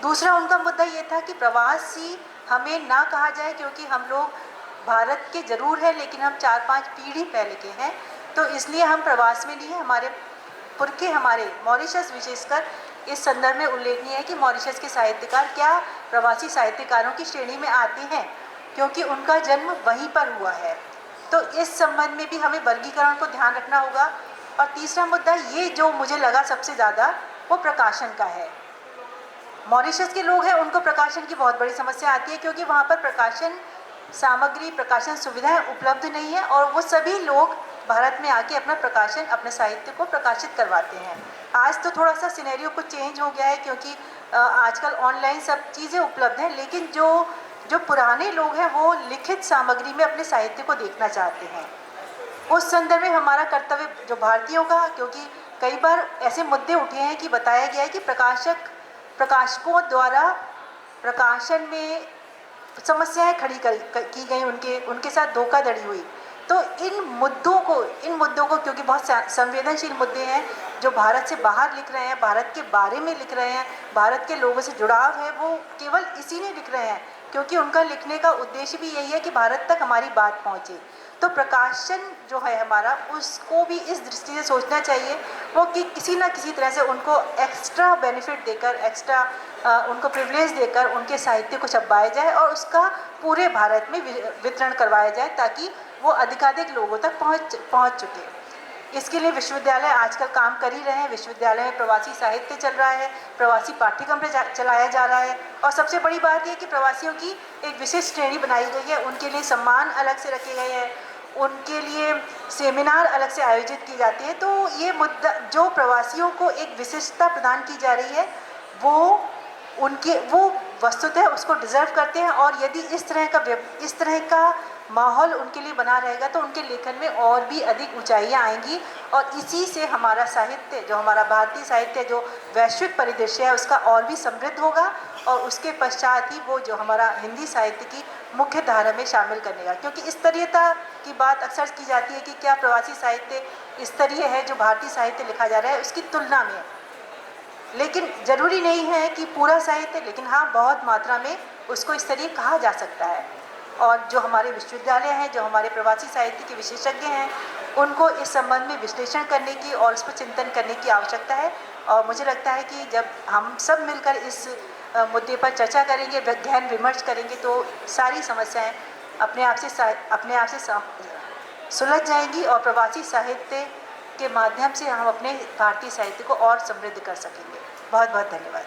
दूसरा उनका मुद्दा ये था कि प्रवासी हमें ना कहा जाए, क्योंकि हम लोग भारत के ज़रूर हैं लेकिन हम 4-5 पीढ़ी पहले के हैं, तो इसलिए हम प्रवास में नहीं हैं। हमारे मॉरिशस विशेषकर इस संदर्भ में उल्लेखनीय है कि मॉरिशस के साहित्यकार क्या प्रवासी साहित्यकारों की श्रेणी में आते हैं, क्योंकि उनका जन्म वहीं पर हुआ है। तो इस संबंध में भी हमें वर्गीकरण को ध्यान रखना होगा। और तीसरा मुद्दा ये जो मुझे लगा सबसे ज़्यादा, वो प्रकाशन का है। मॉरिशस के लोग हैं, उनको प्रकाशन की बहुत बड़ी समस्या आती है, क्योंकि वहाँ पर प्रकाशन सामग्री, प्रकाशन सुविधाएं उपलब्ध नहीं है और वो सभी लोग भारत में आके अपना प्रकाशन, अपने साहित्य को प्रकाशित करवाते हैं। आज तो थोड़ा सा सिनेरियो कुछ चेंज हो गया है, क्योंकि आजकल ऑनलाइन सब चीज़ें उपलब्ध हैं, लेकिन जो पुराने लोग हैं वो लिखित सामग्री में अपने साहित्य को देखना चाहते हैं। उस संदर्भ में हमारा कर्तव्य जो भारतीयों का, क्योंकि कई बार ऐसे मुद्दे उठे हैं कि बताया गया है कि प्रकाशकों द्वारा प्रकाशन में समस्याएं खड़ी की गई, उनके साथ धोखाधड़ी हुई। तो इन मुद्दों को क्योंकि बहुत संवेदनशील मुद्दे हैं, जो भारत से बाहर लिख रहे हैं, भारत के बारे में लिख रहे हैं, भारत के लोगों से जुड़ाव है, वो केवल इसीलिए लिख रहे हैं क्योंकि उनका लिखने का उद्देश्य भी यही है कि भारत तक हमारी बात पहुँचे। तो प्रकाशन जो है हमारा, उसको भी इस दृष्टि से सोचना चाहिए वो कि किसी ना किसी तरह से उनको एक्स्ट्रा बेनिफिट देकर, एक्स्ट्रा उनको प्रिविलेज देकर उनके साहित्य को छपवाया जाए और उसका पूरे भारत में वितरण करवाया जाए, ताकि वो अधिकाधिक लोगों तक पहुंच चुके। इसके लिए विश्वविद्यालय आजकल काम कर ही रहे हैं। विश्वविद्यालय में प्रवासी साहित्य चल रहा है, प्रवासी पाठ्यक्रम चलाया जा रहा है, और सबसे बड़ी बात ये कि प्रवासियों की एक विशिष्ट श्रेणी बनाई गई है, उनके लिए सम्मान अलग से रखे गए हैं, उनके लिए सेमिनार अलग से आयोजित की जाती है। तो ये मुद्दा, जो प्रवासियों को एक विशिष्टता प्रदान की जा रही है, वो उनके वो वस्तुतः उसको डिज़र्व करते हैं, और यदि इस तरह का माहौल उनके लिए बना रहेगा तो उनके लेखन में और भी अधिक ऊंचाइयां आएंगी, और इसी से हमारा साहित्य, जो हमारा भारतीय साहित्य जो वैश्विक परिदृश्य है, उसका और भी समृद्ध होगा, और उसके पश्चात ही वो जो हमारा हिंदी साहित्य की मुख्य धारा में शामिल करेगा। क्योंकि स्तरीयता की बात अक्सर की जाती है कि क्या प्रवासी साहित्य स्तरीय है जो भारतीय साहित्य लिखा जा रहा है उसकी तुलना में, लेकिन ज़रूरी नहीं है कि पूरा साहित्य, लेकिन हाँ बहुत मात्रा में उसको स्तरीय कहा जा सकता है। और जो हमारे विश्वविद्यालय हैं, जो हमारे प्रवासी साहित्य के विशेषज्ञ हैं, उनको इस संबंध में विश्लेषण करने की और उस पर चिंतन करने की आवश्यकता है। और मुझे लगता है कि जब हम सब मिलकर इस मुद्दे पर चर्चा करेंगे, गहन विमर्श करेंगे, तो सारी समस्याएं अपने आप से सुलझ जाएंगी, और प्रवासी साहित्य के माध्यम से हम अपने भारतीय साहित्य को और समृद्ध कर सकेंगे। बहुत बहुत धन्यवाद।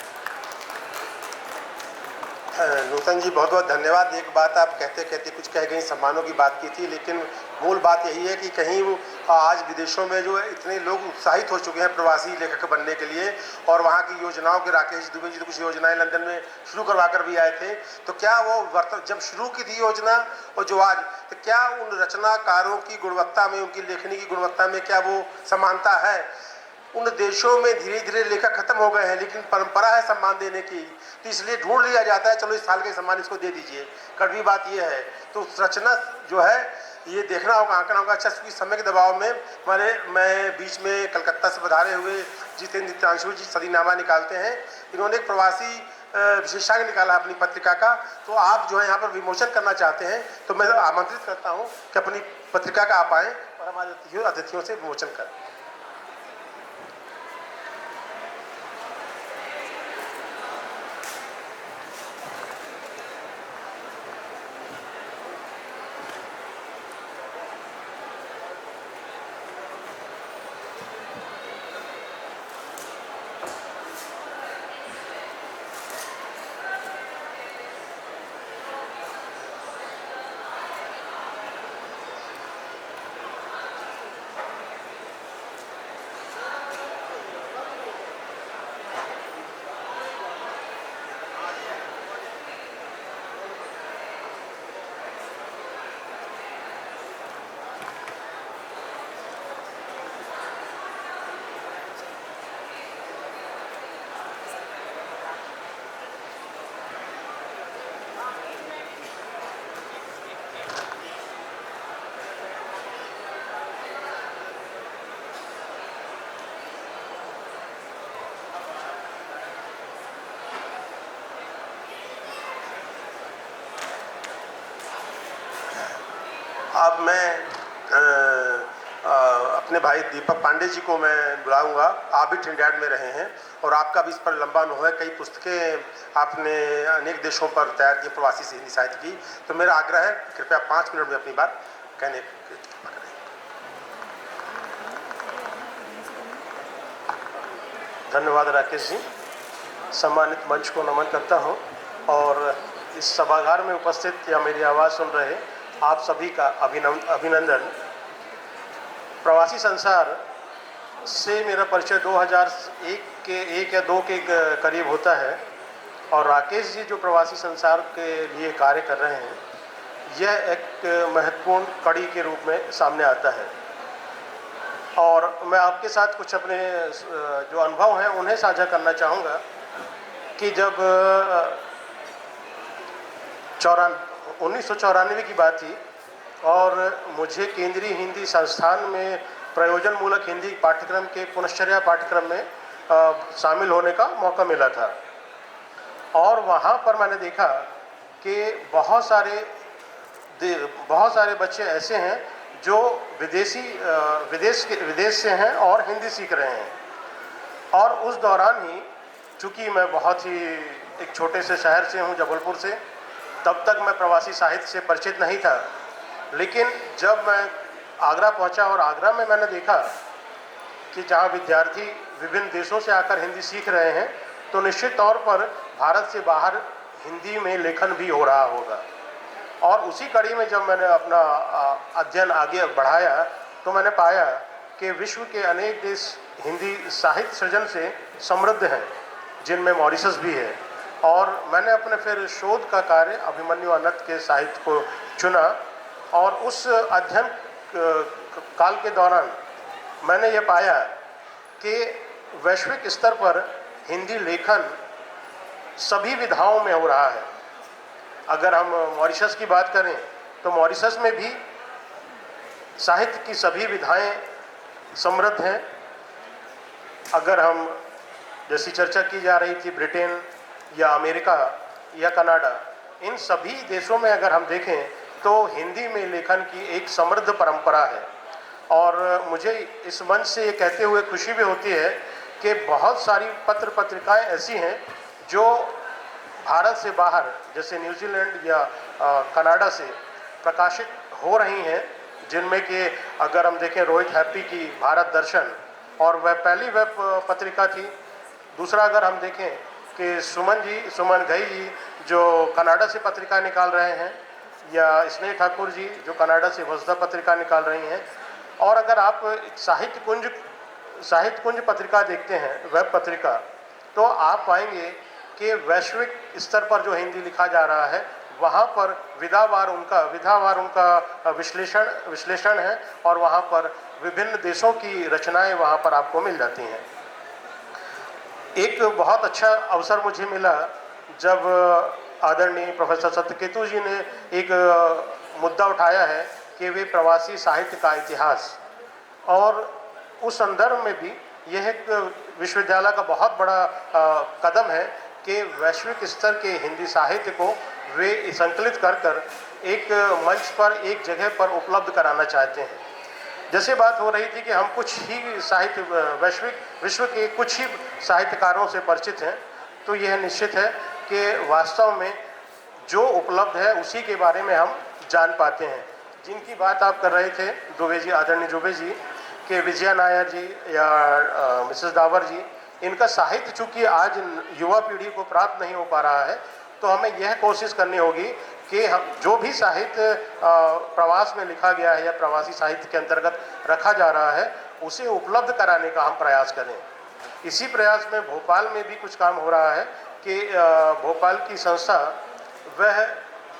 नूतन जी बहुत बहुत धन्यवाद। एक बात आप कहते कहते कुछ कह गई, सम्मानों की बात की थी, लेकिन मूल बात यही है कि कहीं वो आज विदेशों में जो है इतने लोग उत्साहित हो चुके हैं प्रवासी लेखक बनने के लिए, और वहाँ की योजनाओं के राकेश दुबे जी तो कुछ योजनाएं लंदन में शुरू करवा कर भी आए थे, तो क्या वो जब शुरू की थी योजना और जो आज, तो क्या उन रचनाकारों की गुणवत्ता में, उनकी लेखनी की गुणवत्ता में क्या वो समानता है? उन देशों में धीरे धीरे लेखक खत्म हो गए हैं, लेकिन परंपरा है सम्मान देने की, तो इसलिए ढूंढ लिया जाता है, चलो इस साल के सम्मान इसको दे दीजिए। कड़वी बात यह है, तो रचना जो है ये देखना होगा, आंकना होगा। अच्छा, समय के दबाव में मैं बीच में कलकत्ता से पधारे हुए जितेंद्र नित्यांशु जी सदीनामा निकालते हैं, इन्होंने एक प्रवासी विशेषांक निकाला अपनी पत्रिका का, तो आप जो है यहाँ पर विमोचन करना चाहते हैं, तो मैं आमंत्रित करता हूँ कि अपनी पत्रिका का आप आएँ और हमारे अतिथियों से विमोचन करें। अब मैं अपने भाई दीपक पांडे जी को मैं बुलाऊंगा। आप भी ट्रिनिडाद में रहे हैं और आपका भी इस पर लंबा अनुभव है, कई पुस्तकें आपने अनेक देशों पर तैयार की प्रवासी से हिंदी साहित्य की, तो मेरा आग्रह है कृपया 5 मिनट में अपनी बात कहने की कृपा करें। धन्यवाद राकेश जी। सम्मानित मंच को नमन करता हूं, और इस सभागार में उपस्थित या मेरी आवाज़ सुन रहे आप सभी का अभिनंदन। प्रवासी संसार से मेरा परिचय 2001 या 2 के करीब होता है, और राकेश जी जो प्रवासी संसार के लिए कार्य कर रहे हैं, यह एक महत्वपूर्ण कड़ी के रूप में सामने आता है। और मैं आपके साथ कुछ अपने जो अनुभव हैं उन्हें साझा करना चाहूँगा कि जब 1994 की बात थी और मुझे केंद्रीय हिंदी संस्थान में प्रयोजन मूलक हिंदी पाठ्यक्रम के पुनश्चर्या पाठ्यक्रम में शामिल होने का मौका मिला था, और वहाँ पर मैंने देखा कि बहुत सारे बच्चे ऐसे हैं जो विदेश से हैं और हिंदी सीख रहे हैं। और उस दौरान ही, चूँकि मैं बहुत ही एक छोटे से शहर से हूँ, जबलपुर से, तब तक मैं प्रवासी साहित्य से परिचित नहीं था, लेकिन जब मैं आगरा पहुंचा और आगरा में मैंने देखा कि जहां विद्यार्थी विभिन्न देशों से आकर हिंदी सीख रहे हैं, तो निश्चित तौर पर भारत से बाहर हिंदी में लेखन भी हो रहा होगा। और उसी कड़ी में जब मैंने अपना अध्ययन आगे बढ़ाया तो मैंने पाया कि विश्व के अनेक देश हिंदी साहित्य सृजन से समृद्ध हैं, जिनमें मॉरिशस भी है। और मैंने अपने फिर शोध का कार्य अभिमन्यु अनंत के साहित्य को चुना और उस अध्ययन काल के दौरान मैंने ये पाया कि वैश्विक स्तर पर हिंदी लेखन सभी विधाओं में हो रहा है। अगर हम मॉरिशस की बात करें तो मॉरिशस में भी साहित्य की सभी विधाएं समृद्ध हैं। अगर हम जैसी चर्चा की जा रही थी ब्रिटेन या अमेरिका या कनाडा, इन सभी देशों में अगर हम देखें तो हिंदी में लेखन की एक समृद्ध परंपरा है। और मुझे इस मंच से ये कहते हुए खुशी भी होती है कि बहुत सारी पत्र पत्रिकाएं ऐसी हैं जो भारत से बाहर जैसे न्यूजीलैंड या कनाडा से प्रकाशित हो रही हैं, जिनमें कि अगर हम देखें रोहित हैप्पी की भारत दर्शन, और वह पहली वेब पत्रिका थी। दूसरा अगर हम देखें कि सुमन घई जी जो कनाडा से पत्रिका निकाल रहे हैं, या स्नेह ठाकुर जी जो कनाडा से वसुधा पत्रिका निकाल रही हैं। और अगर आप साहित्य कुंज पत्रिका देखते हैं, वेब पत्रिका, तो आप पाएंगे कि वैश्विक स्तर पर जो हिंदी लिखा जा रहा है वहाँ पर विधावार उनका विश्लेषण है और वहाँ पर विभिन्न देशों की रचनाएं वहाँ पर आपको मिल जाती हैं। एक बहुत अच्छा अवसर मुझे मिला जब आदरणीय प्रोफेसर सत्यकेतु जी ने एक मुद्दा उठाया है कि वे प्रवासी साहित्य का इतिहास, और उस संदर्भ में भी यह एक विश्वविद्यालय का बहुत बड़ा कदम है कि वैश्विक स्तर के हिंदी साहित्य को वे संकलित कर एक मंच पर एक जगह पर उपलब्ध कराना चाहते हैं। जैसे बात हो रही थी कि हम कुछ ही साहित्य विश्व के कुछ ही साहित्यकारों से परिचित हैं, तो यह निश्चित है कि वास्तव में जो उपलब्ध है उसी के बारे में हम जान पाते हैं। जिनकी बात आप कर रहे थे दुबे जी, आदरणीय दुबे जी, कि विजया नायर जी या मिसेस डावर जी, इनका साहित्य चूँकि आज युवा पीढ़ी को प्राप्त नहीं हो पा रहा है, तो हमें यह कोशिश करनी होगी कि हम जो भी साहित्य प्रवास में लिखा गया है या प्रवासी साहित्य के अंतर्गत रखा जा रहा है उसे उपलब्ध कराने का हम प्रयास करें। इसी प्रयास में भोपाल में भी कुछ काम हो रहा है कि भोपाल की संस्था वह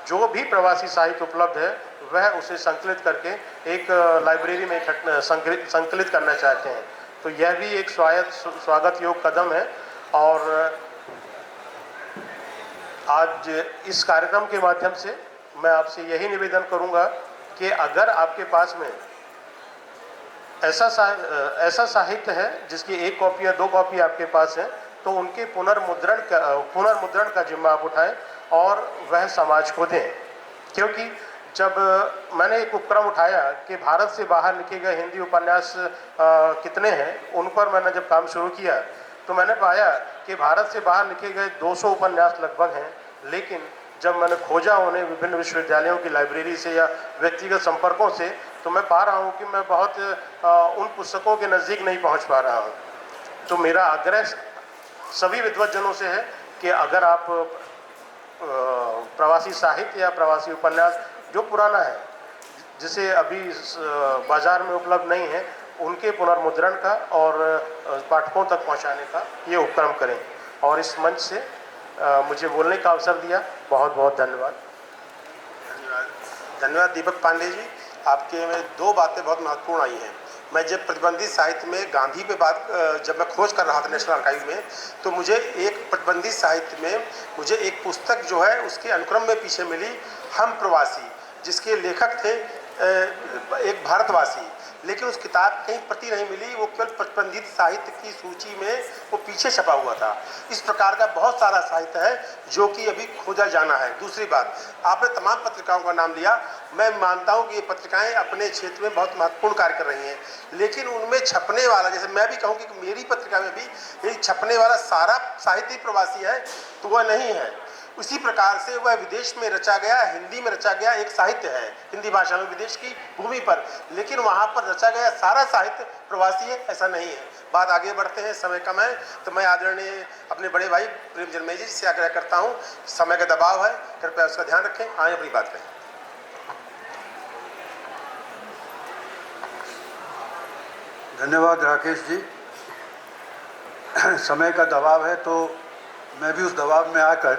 जो भी प्रवासी साहित्य उपलब्ध है वह उसे संकलित करके एक लाइब्रेरी में संकलित करना चाहते हैं। तो यह भी एक स्वागत योग्य कदम है। और आज इस कार्यक्रम के माध्यम से मैं आपसे यही निवेदन करूंगा कि अगर आपके पास में ऐसा साहित्य है जिसकी एक कॉपी या दो कॉपी आपके पास है, तो उनके पुनर्मुद्रण का जिम्मा आप उठाएं और वह समाज को दें। क्योंकि जब मैंने एक उपक्रम उठाया कि भारत से बाहर लिखे गए हिंदी उपन्यास कितने हैं, उन पर मैंने जब काम शुरू किया तो मैंने पाया कि भारत से बाहर लिखे गए 200 उपन्यास लगभग हैं। लेकिन जब मैंने खोजा उन्हें विभिन्न विश्वविद्यालयों की लाइब्रेरी से या व्यक्तिगत संपर्कों से, तो मैं पा रहा हूँ कि मैं बहुत उन पुस्तकों के नज़दीक नहीं पहुँच पा रहा हूँ। तो मेरा आग्रह सभी विद्वज्जनों से है कि अगर आप प्रवासी साहित्य या प्रवासी उपन्यास जो पुराना है, जिसे अभी बाजार में उपलब्ध नहीं है, उनके पुनर्मुद्रण का और पाठकों तक पहुंचाने का ये उपक्रम करें। और इस मंच से मुझे बोलने का अवसर दिया, बहुत बहुत धन्यवाद। धन्यवाद दीपक पांडे जी। आपके में दो बातें बहुत महत्वपूर्ण आई हैं। मैं जब प्रतिबंधित साहित्य में गांधी पे जब मैं खोज कर रहा था नेशनल आर्काइव में, तो मुझे एक प्रतिबंधित साहित्य में मुझे एक पुस्तक जो है उसके अनुक्रम में पीछे मिली, हम प्रवासी, जिसके लेखक थे एक भारतवासी, लेकिन उस किताब कहीं प्रति नहीं मिली। वो केवल प्रतिबंधित साहित्य की सूची में वो पीछे छपा हुआ था। इस प्रकार का बहुत सारा साहित्य है जो कि अभी खोजा जाना है। दूसरी बात, आपने तमाम पत्रिकाओं का नाम लिया। मैं मानता हूँ कि ये पत्रिकाएं अपने क्षेत्र में बहुत महत्वपूर्ण कार्य कर रही हैं, लेकिन उनमें छपने वाला, जैसे मैं भी कहूँ कि मेरी पत्रिका में भी यदि छपने वाला सारा साहित्य प्रवासी है तो वह नहीं है। उसी प्रकार से वह विदेश में रचा गया, हिंदी में रचा गया एक साहित्य है, हिंदी भाषा में विदेश की भूमि पर, लेकिन वहाँ पर रचा गया सारा साहित्य प्रवासी है, ऐसा नहीं है। बात आगे बढ़ते हैं, समय कम है, तो मैं आदरणीय अपने बड़े भाई प्रेम जन्मे जी से आग्रह करता हूँ, समय का दबाव है, कृपया उसका ध्यान रखें, आए अपनी बात करें। धन्यवाद राकेश जी। समय का दबाव है तो मैं भी उस दबाव में आकर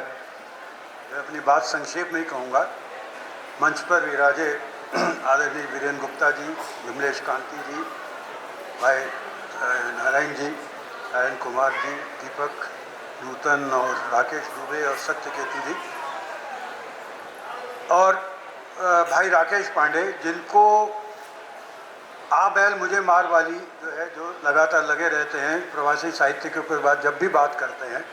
मैं अपनी बात संक्षेप में ही कहूँगा। मंच पर विराजे आदरणीय वीरेंद्र गुप्ता जी, विमलेश कांति जी, भाई नारायण जी, नारायण कुमार जी, दीपक नूतन और राकेश दुबे और सत्यकेतु जी और भाई राकेश पांडे, जिनको आ बैल मुझे मार वाली जो है, जो लगातार लगे रहते हैं प्रवासी साहित्य के ऊपर जब भी बात करते हैं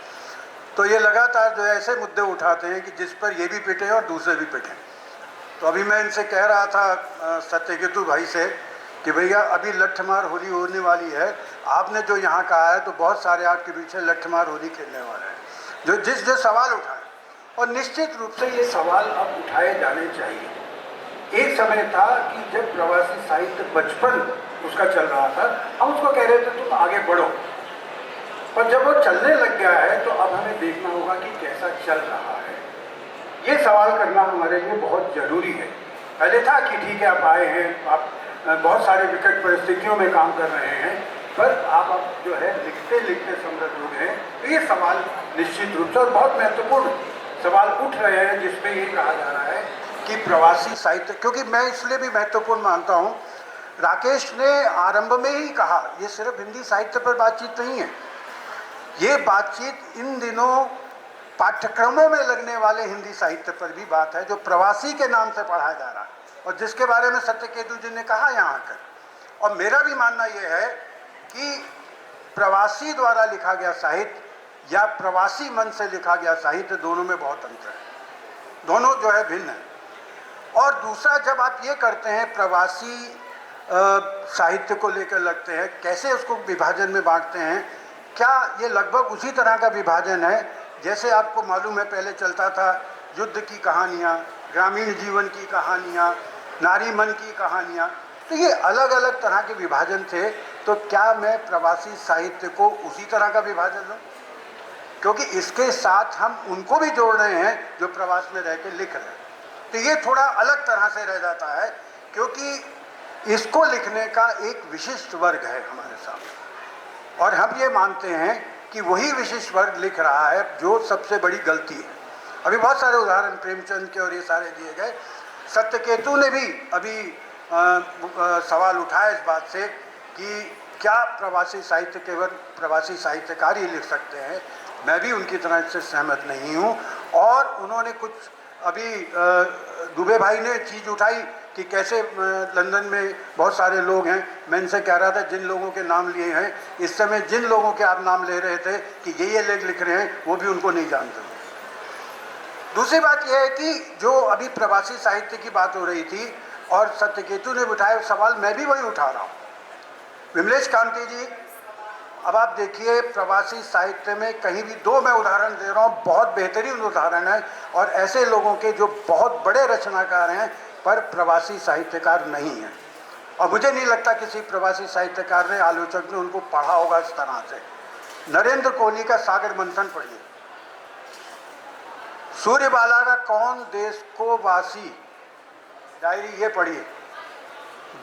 तो ये लगातार जो है ऐसे मुद्दे उठाते हैं कि जिस पर ये भी पिटे और दूसरे भी पिटें। तो अभी मैं इनसे कह रहा था सत्यकेतु भाई से कि भैया अभी लठमार होली होने वाली है, आपने जो यहाँ कहा है तो बहुत सारे आपके पीछे लठमार होली खेलने वाले हैं जो जिस सवाल उठाए, और निश्चित रूप से ये सवाल अब उठाए जाने चाहिए। एक समय था कि जब प्रवासी साहित्य बचपन उसका चल रहा था, हम उसको कह रहे थे तुम आगे बढ़ो, पर जब वो चलने लग गया है तो अब हमें देखना होगा कि कैसा चल रहा है। ये सवाल करना हमारे लिए बहुत ज़रूरी है। पहले था कि ठीक है आप आए हैं, आप बहुत सारे विकट परिस्थितियों में काम कर रहे हैं, पर आप अब जो है लिखते लिखते समृद्ध हो गए। तो ये सवाल निश्चित रूप से और बहुत महत्वपूर्ण सवाल उठ रहे हैं जिसमें ये कहा जा रहा है कि प्रवासी साहित्य, क्योंकि मैं इसलिए भी महत्वपूर्ण मानता हूँ, राकेश ने आरंभ में ही कहा ये सिर्फ हिंदी साहित्य पर बातचीत नहीं है, ये बातचीत इन दिनों पाठ्यक्रमों में लगने वाले हिंदी साहित्य पर भी बात है जो प्रवासी के नाम से पढ़ाया जा रहा है और जिसके बारे में सत्यकेतु जी ने कहा यहाँ आकर। और मेरा भी मानना ये है कि प्रवासी द्वारा लिखा गया साहित्य या प्रवासी मन से लिखा गया साहित्य, दोनों में बहुत अंतर है, दोनों जो है भिन्न है। और दूसरा, जब आप ये करते हैं प्रवासी साहित्य को लेकर लगते हैं, कैसे उसको विभाजन में बांटते हैं, क्या ये लगभग उसी तरह का विभाजन है जैसे आपको मालूम है पहले चलता था युद्ध की कहानियाँ, ग्रामीण जीवन की कहानियाँ, नारी मन की कहानियाँ, तो ये अलग अलग तरह के विभाजन थे। तो क्या मैं प्रवासी साहित्य को उसी तरह का विभाजन दूँ? क्योंकि इसके साथ हम उनको भी जोड़ रहे हैं जो प्रवास में रह के लिख रहे हैं, तो ये थोड़ा अलग तरह से रह जाता है, क्योंकि इसको लिखने का एक विशिष्ट वर्ग है हमारे सामने और हम ये मानते हैं कि वही विशिष्ट वर्ग लिख रहा है जो सबसे बड़ी गलती है। अभी बहुत सारे उदाहरण प्रेमचंद के और ये सारे दिए गए। सत्यकेतु ने भी अभी सवाल उठाया इस बात से कि क्या प्रवासी साहित्य केवल प्रवासी साहित्यकार ही लिख सकते हैं। मैं भी उनकी तरह से सहमत नहीं हूँ। और उन्होंने कुछ अभी दुबे भाई ने चीज़ उठाई कि कैसे लंदन में बहुत सारे लोग हैं। मैं इनसे कह रहा था जिन लोगों के नाम लिए हैं इस समय, जिन लोगों के आप नाम ले रहे थे कि ये लेख लिख रहे हैं, वो भी उनको नहीं जानते। दूसरी बात यह है कि जो अभी प्रवासी साहित्य की बात हो रही थी और सत्यकेतु ने उठाया सवाल, मैं भी वही उठा रहा हूँ। विमलेश कांति जी, अब आप देखिए प्रवासी साहित्य में कहीं भी, दो मैं उदाहरण दे रहा हूँ, बहुत बेहतरीन उदाहरण है और ऐसे लोगों के जो बहुत बड़े रचनाकार हैं पर प्रवासी साहित्यकार नहीं हैं। और मुझे नहीं लगता किसी प्रवासी साहित्यकार ने, आलोचक ने उनको पढ़ा होगा इस तरह से। नरेंद्र कोहली का सागर मंथन पढ़िए, सूर्यबाला का कौन देश को वासी डायरी ये पढ़िए,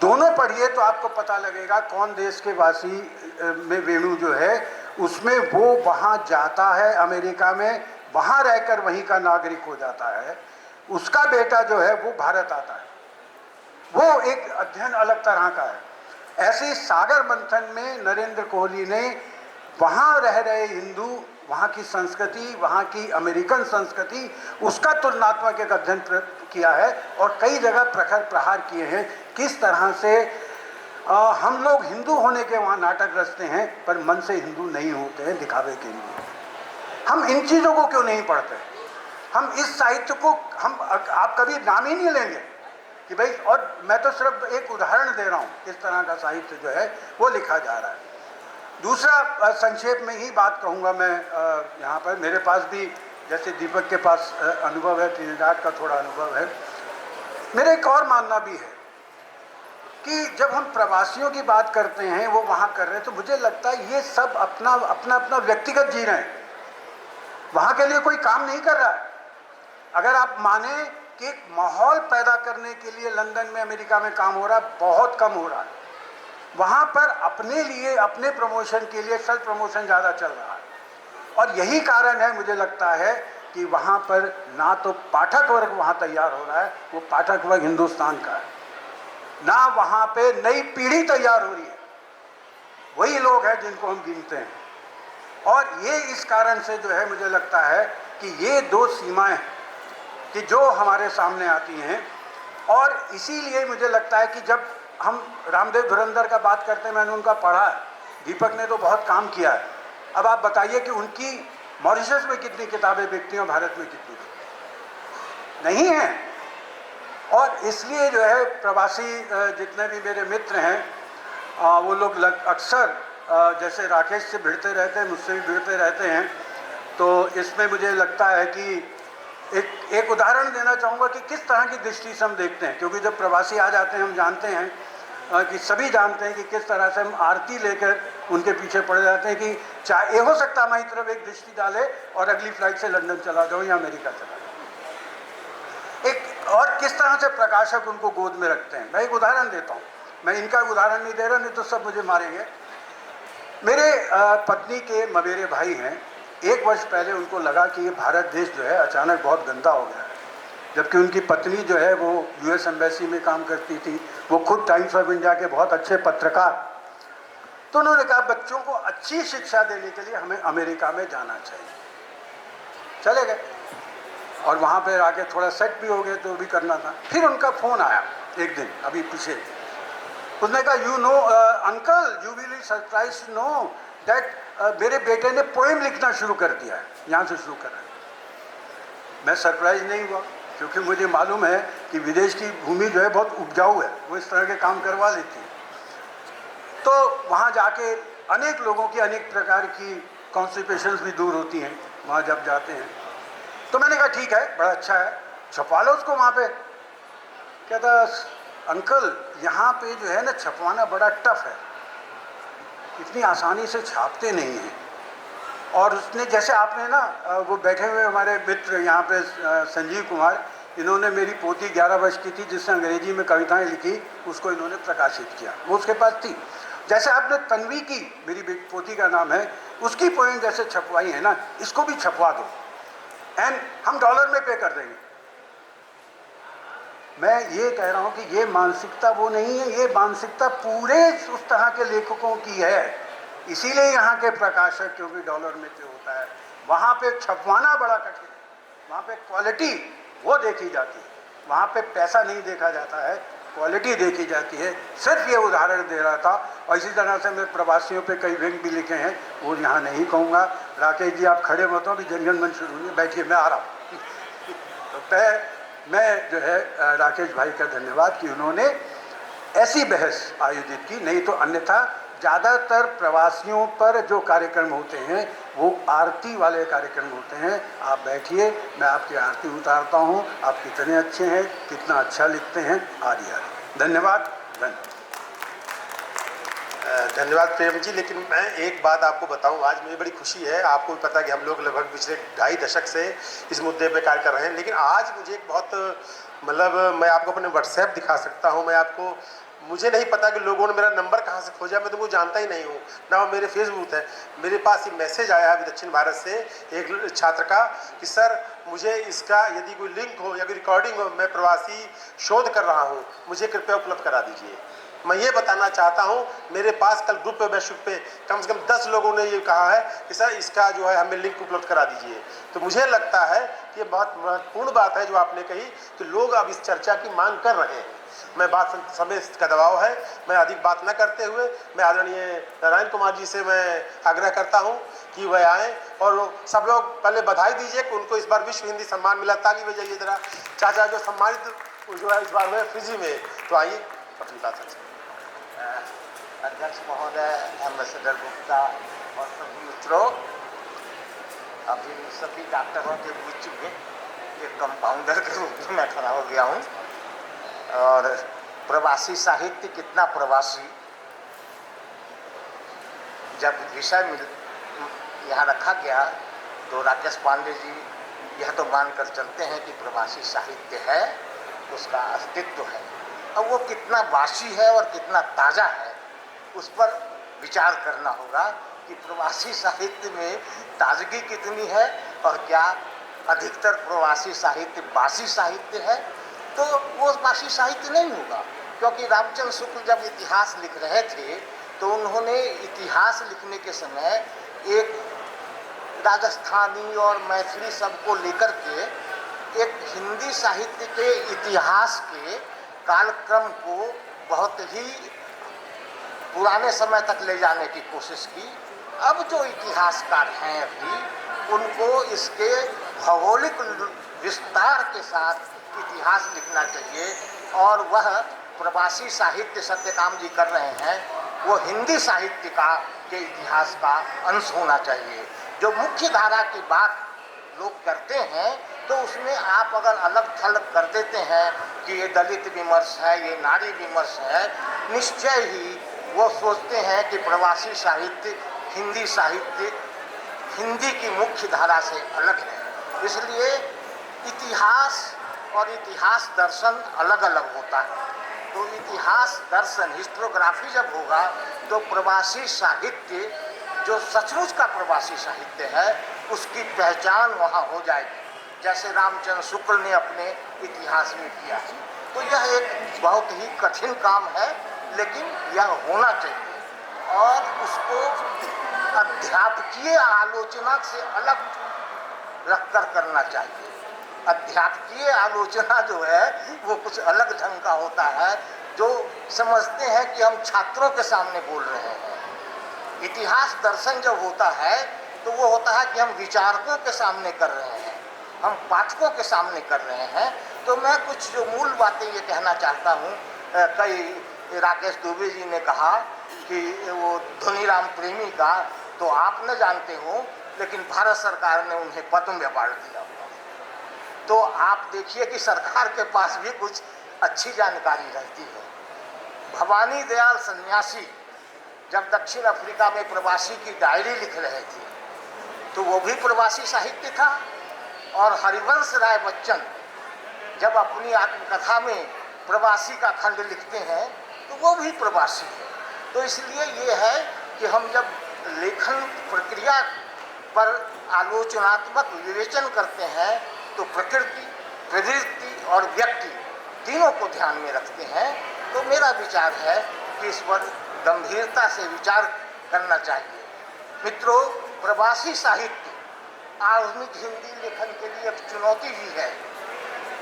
दोनों पढ़िए तो आपको पता लगेगा कौन देश के वासी में वेणु जो है उसमें वो वहाँ जाता है अमेरिका में, वहाँ रहकर वहीं का नागरिक हो जाता है, उसका बेटा जो है वो भारत आता है, वो एक अध्ययन अलग तरह का है। ऐसे सागर मंथन में नरेंद्र कोहली ने वहाँ रह रहे हिंदू, वहाँ की संस्कृति, वहाँ की अमेरिकन संस्कृति, उसका तुलनात्मक एक अध्ययन किया है और कई जगह प्रखर प्रहार किए हैं किस तरह से हम लोग हिंदू होने के वहाँ नाटक रचते हैं पर मन से हिंदू नहीं होते हैं दिखावे के लिए। हम इन चीज़ों को क्यों नहीं पढ़ते? हम इस साहित्य को आप कभी नाम ही नहीं लेंगे कि भाई, और मैं तो सिर्फ एक उदाहरण दे रहा हूँ किस तरह का साहित्य जो है वो लिखा जा रहा है। दूसरा, संक्षेप में ही बात कहूँगा मैं यहाँ पर, मेरे पास भी जैसे दीपक के पास अनुभव है, ट्रिनिडाड का थोड़ा अनुभव है। मेरा एक और मानना भी है कि जब हम प्रवासियों की बात करते हैं वो वहाँ कर रहे हैं तो मुझे लगता है ये सब अपना अपना अपना व्यक्तिगत जी रहे हैं, वहाँ के लिए कोई काम नहीं कर रहा है। अगर आप माने कि एक माहौल पैदा करने के लिए लंदन में, अमेरिका में काम हो रहा है, बहुत कम हो रहा है। वहाँ पर अपने लिए, अपने प्रमोशन के लिए सेल्फ प्रमोशन ज़्यादा चल रहा है। और यही कारण है मुझे लगता है कि वहाँ पर ना तो पाठक वर्ग वहाँ तैयार हो रहा है, वो पाठक वर्ग हिंदुस्तान का है, ना वहाँ पे नई पीढ़ी तैयार हो रही है, वही लोग हैं जिनको हम गिनते हैं। और ये इस कारण से जो है मुझे लगता है कि ये दो सीमाएं कि जो हमारे सामने आती हैं, और इसीलिए मुझे लगता है कि जब हम रामदेव धुरंधर का बात करते हैं, मैंने उनका पढ़ा है, दीपक ने तो बहुत काम किया है। अब आप बताइए कि उनकी मॉरिशस में कितनी किताबें बिकती हैं, भारत में कितनी नहीं हैं। और इसलिए जो है प्रवासी जितने भी मेरे मित्र हैं वो लोग अक्सर जैसे राकेश से भिड़ते रहते हैं, मुझसे भी भिड़ते रहते हैं, तो इसमें मुझे लगता है कि एक उदाहरण देना चाहूँगा कि किस तरह की दृष्टि से हम देखते हैं, क्योंकि जब प्रवासी आ जाते हैं हम जानते हैं कि सभी जानते हैं कि किस तरह से हम आरती लेकर उनके पीछे पड़ जाते हैं कि चाहे ये हो सकता हमारी तरफ एक दृष्टि डाले और अगली फ्लाइट से लंदन चला जाओ या अमेरिका चला जाओ, एक और किस तरह से प्रकाशक उनको गोद में रखते हैं। मैं एक उदाहरण देता हूँ, मैं इनका उदाहरण नहीं दे रहा, नहीं तो सब मुझे मारेंगे। मेरे पत्नी के मवेरे भाई हैं, 1 वर्ष पहले उनको लगा कि ये भारत देश जो है अचानक बहुत गंदा हो गया है, जबकि उनकी पत्नी जो है वो यूएस एम्बेसी में काम करती थी, वो खुद टाइम्स ऑफ इंडिया के बहुत अच्छे पत्रकार। तो उन्होंने कहा बच्चों को अच्छी शिक्षा देने के लिए हमें अमेरिका में जाना चाहिए। चले गए और वहाँ पर आके थोड़ा सेट भी हो गए, तो भी करना था। फिर उनका फ़ोन आया एक दिन, अभी पीछे, उसने कहा you know uncle you will be surprise to know that मेरे बेटे ने पोएम लिखना शुरू कर दिया है, यहाँ से शुरू कर रहा है। मैं सरप्राइज नहीं हुआ, क्योंकि मुझे मालूम है कि विदेश की भूमि जो है बहुत उपजाऊ है, वो इस तरह के काम करवा लेती है। तो वहाँ जाके अनेक लोगों की अनेक प्रकार की कॉन्स्टिपेशंस भी दूर होती हैं वहाँ जब जाते हैं। तो मैंने कहा ठीक है, बड़ा अच्छा है, छपवा लो उसको वहाँ पे। कहता अंकल यहाँ पे जो है ना छपवाना बड़ा टफ है, इतनी आसानी से छापते नहीं हैं। और उसने जैसे आपने ना वो बैठे हुए हमारे मित्र यहाँ पे संजीव कुमार, इन्होंने मेरी पोती 11 वर्ष की थी जिसने अंग्रेजी में कविताएं लिखी, उसको इन्होंने प्रकाशित किया, वो उसके पास थी। जैसे आपने तन्वी की, मेरी पोती का नाम है, उसकी पोएम जैसे छपवाई है ना, इसको भी छपवा दो एंड हम डॉलर में पे कर देंगे। मैं ये कह रहा हूँ कि ये मानसिकता वो नहीं है, ये मानसिकता पूरे उस तरह के लेखकों की है। इसीलिए यहाँ के प्रकाशक, क्योंकि डॉलर में पे होता है, वहाँ पे छपवाना बड़ा कठिन है। वहाँ पे क्वालिटी वो देखी जाती है, वहाँ पे पैसा नहीं देखा जाता है, क्वालिटी देखी जाती है। सिर्फ ये उदाहरण दे रहा था। और इसी तरह से मैं प्रवासियों पे कई व्यंग भी लिखे हैं, वो यहाँ नहीं कहूँगा। राकेश जी आप खड़े मत हो, अभी जनगण मन शुरू नहीं, बैठिए, मैं आ रहा हूँ। तो मैं जो है राकेश भाई का धन्यवाद कि उन्होंने ऐसी बहस आयोजित की, नहीं तो अन्यथा ज़्यादातर प्रवासियों पर जो कार्यक्रम होते हैं वो आरती वाले कार्यक्रम होते हैं। आप बैठिए, मैं आपकी आरती उतारता हूँ, आप कितने अच्छे हैं, कितना अच्छा लिखते हैं, आदि आदि। धन्यवाद। धन्यवाद प्रेम जी। लेकिन मैं एक बात आपको बताऊं, आज मुझे बड़ी खुशी है, आपको भी पता है कि हम लोग लगभग पिछले 2.5 दशक से इस मुद्दे पे कार्य कर रहे हैं। लेकिन आज मुझे एक बहुत मतलब मैं आपको अपने व्हाट्सएप दिखा सकता हूं, मैं आपको, मुझे नहीं पता कि लोगों ने मेरा नंबर कहाँ से खोजा, मैं तो वो जानता ही नहीं हूँ ना, वो मेरे फेसबुक है। मेरे पास ये मैसेज आया अभी दक्षिण भारत से एक छात्र का कि सर मुझे इसका यदि कोई लिंक हो या कोई रिकॉर्डिंग हो, मैं प्रवासी शोध कर रहा हूँ, मुझे कृपया उपलब्ध करा दीजिए। मैं ये बताना चाहता हूँ, मेरे पास कल ग्रुप पे वैश्विक पे कम से कम 10 लोगों ने ये कहा है कि सर इसका जो है हमें लिंक उपलब्ध करा दीजिए। तो मुझे लगता है कि ये बहुत महत्वपूर्ण बात है जो आपने कही कि लोग अब इस चर्चा की मांग कर रहे हैं। मैं बात, समय का दबाव है, मैं अधिक बात न करते हुए मैं आदरणीय नारायण कुमार जी से मैं आग्रह करता हूँ कि वह आएँ और सब लोग पहले बधाई दीजिए कि उनको इस बार विश्व हिंदी सम्मान मिला। ताली बजाइए जरा। चाचा जो सम्मानित जो है इस बार हुए फिजी में, तो आइए अपनी बात करें। अध्यक्ष महोदय, एम्बेसडर गुप्ता और सभी मित्रों, अभी सभी डॉक्टरों के बीच में एक कंपाउंडर के रूप में मैं खड़ा हो गया हूँ। और प्रवासी साहित्य कितना प्रवासी, जब विषय यहाँ रखा गया तो राकेश पांडे जी यह तो मानकर चलते हैं कि प्रवासी साहित्य है, उसका अस्तित्व है। अब वो कितना वासी है और कितना ताज़ा है, उस पर विचार करना होगा कि प्रवासी साहित्य में ताजगी कितनी है और क्या अधिकतर प्रवासी साहित्य बासी साहित्य है, तो वो बासी साहित्य नहीं होगा। क्योंकि रामचंद्र शुक्ल जब इतिहास लिख रहे थे तो उन्होंने इतिहास लिखने के समय एक राजस्थानी और मैथिली सबको लेकर के एक हिंदी साहित्य के इतिहास के कालक्रम को बहुत ही पुराने समय तक ले जाने की कोशिश की। अब जो इतिहासकार हैं अभी उनको इसके भौगोलिक विस्तार के साथ इतिहास लिखना चाहिए और वह प्रवासी साहित्य सत्यकाम जी कर रहे हैं वो हिंदी साहित्य का के इतिहास का अंश होना चाहिए। जो मुख्य धारा की बात लोग करते हैं तो उसमें आप अगर अलग थलग कर देते हैं कि ये दलित विमर्श है, ये नारी विमर्श है, निश्चय ही वो सोचते हैं कि प्रवासी साहित्य हिंदी साहित्य हिंदी की मुख्य धारा से अलग है। इसलिए इतिहास और इतिहास दर्शन अलग अलग होता है। तो इतिहास दर्शन हिस्टोग्राफी जब होगा तो प्रवासी साहित्य जो सचमुच का प्रवासी साहित्य है उसकी पहचान वहाँ हो जाएगी, जैसे रामचंद्र शुक्ल ने अपने इतिहास में किया है। तो यह एक बहुत ही कठिन काम है, लेकिन यह होना चाहिए और उसको अध्यापकीय आलोचना से अलग रखकर करना चाहिए। अध्यापकीय आलोचना जो है वो कुछ अलग ढंग का होता है, जो समझते हैं कि हम छात्रों के सामने बोल रहे हैं। इतिहास दर्शन जब होता है तो वो होता है कि हम विचारकों के सामने कर रहे हैं, हम पाठकों के सामने कर रहे हैं। तो मैं कुछ जो मूल बातें ये कहना चाहता हूँ, कई राकेश दुबे जी ने कहा कि वो धुनीराम प्रेमी का तो आप न जानते हो, लेकिन भारत सरकार ने उन्हें पद्म अवार्ड दिया। तो आप देखिए कि सरकार के पास भी कुछ अच्छी जानकारी रहती है। भवानी दयाल सन्यासी जब दक्षिण अफ्रीका में प्रवासी की डायरी लिख रहे थे तो वो भी प्रवासी साहित्य था, और हरिवंश राय बच्चन जब अपनी आत्मकथा में प्रवासी का खंड लिखते हैं तो वो भी प्रवासी है। तो इसलिए ये है कि हम जब लेखन प्रक्रिया पर आलोचनात्मक विवेचन करते हैं तो प्रकृति, प्रवृत्ति और व्यक्ति तीनों को ध्यान में रखते हैं। तो मेरा विचार है कि इस पर गंभीरता से विचार करना चाहिए। मित्रों, प्रवासी साहित्य आधुनिक हिंदी लेखन के लिए एक चुनौती भी है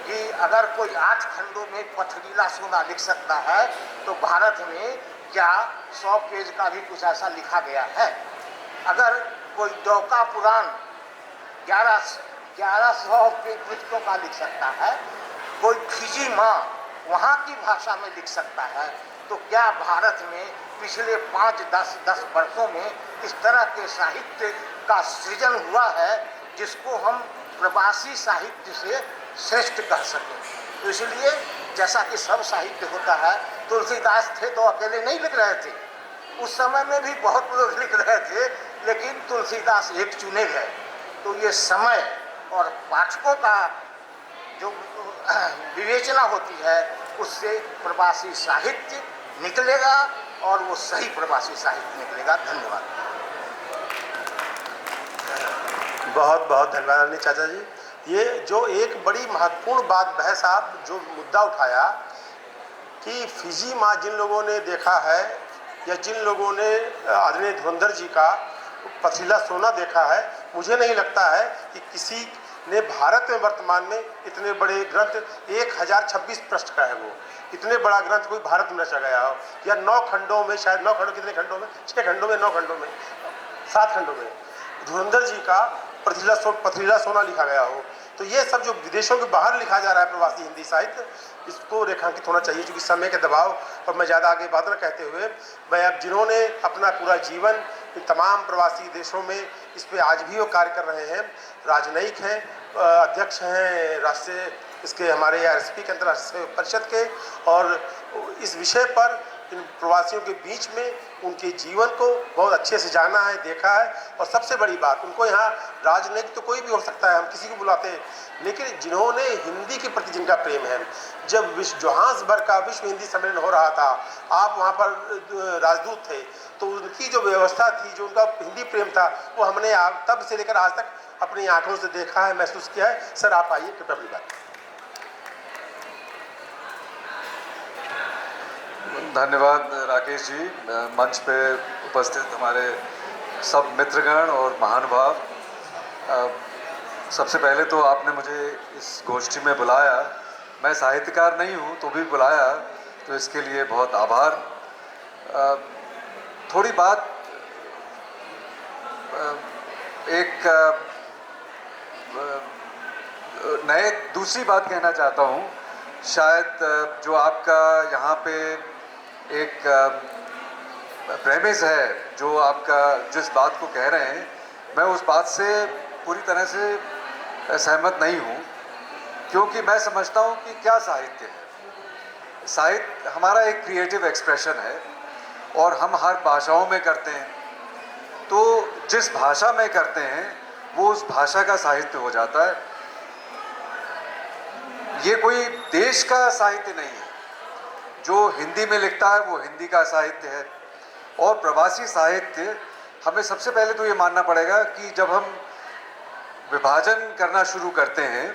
कि अगर कोई 8 खंडों में पथरीला सोना लिख सकता है तो भारत में क्या 100 पेज का भी कुछ ऐसा लिखा गया है। अगर कोई डोका पुराण 1100 पृष्ठों का लिख सकता है, कोई फिजी माँ वहाँ की भाषा में लिख सकता है, तो क्या भारत में पिछले 5-10 वर्षों में इस तरह के साहित्य का सृजन हुआ है जिसको हम प्रवासी साहित्य से श्रेष्ठ कह सकें। तो इसलिए जैसा कि सब साहित्य होता है, तुलसीदास थे तो अकेले नहीं लिख रहे थे, उस समय में भी बहुत लोग लिख रहे थे, लेकिन तुलसीदास एक चुने गए। तो ये समय और पाठकों का जो विवेचना होती है उससे प्रवासी साहित्य निकलेगा और वो सही प्रवासी साहित्य निकलेगा। धन्यवाद। बहुत बहुत धन्यवाद आदरणीय चाचा जी। ये जो एक बड़ी महत्वपूर्ण बात बहस आप जो मुद्दा उठाया कि फिजी माँ जिन लोगों ने देखा है या जिन लोगों ने आदरणीय धुरंधर जी का पथरीला सोना देखा है, मुझे नहीं लगता है कि किसी ने भारत में वर्तमान में इतने बड़े ग्रंथ 1026 पृष्ठ का है, वो इतने बड़ा ग्रंथ कोई भारत में रचा गया हो, या 9 खंडों में, शायद 9 खंडों, कितने खंडों में, 6 खंडों में, 9 खंडों में, 7 खंडों में धुरंधर जी का पथरीला सोना लिखा गया हो। तो ये सब जो विदेशों के बाहर लिखा जा रहा है प्रवासी हिंदी साहित्य, इसको रेखांकित होना चाहिए। क्योंकि समय के दबाव और मैं ज़्यादा आगे बात न कहते हुए, मैं अब जिन्होंने अपना पूरा जीवन तमाम प्रवासी देशों में इस पर आज भी वो कार्य कर रहे हैं, राजनयिक हैं, अध्यक्ष हैं राष्ट्रीय इसके हमारे RSP के अंतर्राष्ट्रीय परिषद के, और इस विषय पर इन प्रवासियों के बीच में उनके जीवन को बहुत अच्छे से जाना है, देखा है। और सबसे बड़ी बात, उनको यहाँ राजनीतिक तो कोई भी हो सकता है, हम किसी को बुलाते हैं, लेकिन जिन्होंने हिंदी के प्रति जिनका प्रेम है, जब जोहान्सबर्ग का विश्व हिंदी सम्मेलन हो रहा था, आप वहाँ पर राजदूत थे, तो उनकी जो व्यवस्था थी, जो उनका हिंदी प्रेम था, वो हमने तब से लेकर आज तक अपनी आंखों से देखा है, महसूस किया है। सर आप आइए, कृपया अपनी बात। धन्यवाद राकेश जी, मंच पे उपस्थित हमारे सब मित्रगण और महानुभाव। सबसे पहले तो आपने मुझे इस गोष्ठी में बुलाया, मैं साहित्यकार नहीं हूँ तो भी बुलाया, तो इसके लिए बहुत आभार। थोड़ी बात एक दूसरी बात कहना चाहता हूँ। शायद जो आपका यहाँ पे एक प्रेमिस है, जो आपका जिस बात को कह रहे हैं, मैं उस बात से पूरी तरह से सहमत नहीं हूँ, क्योंकि मैं समझता हूँ कि क्या साहित्य है। साहित्य हमारा एक क्रिएटिव एक्सप्रेशन है और हम हर भाषाओं में करते हैं, तो जिस भाषा में करते हैं वो उस भाषा का साहित्य हो जाता है। ये कोई देश का साहित्य नहीं है, जो हिंदी में लिखता है वो हिंदी का साहित्य है। और प्रवासी साहित्य, हमें सबसे पहले तो ये मानना पड़ेगा कि जब हम विभाजन करना शुरू करते हैं,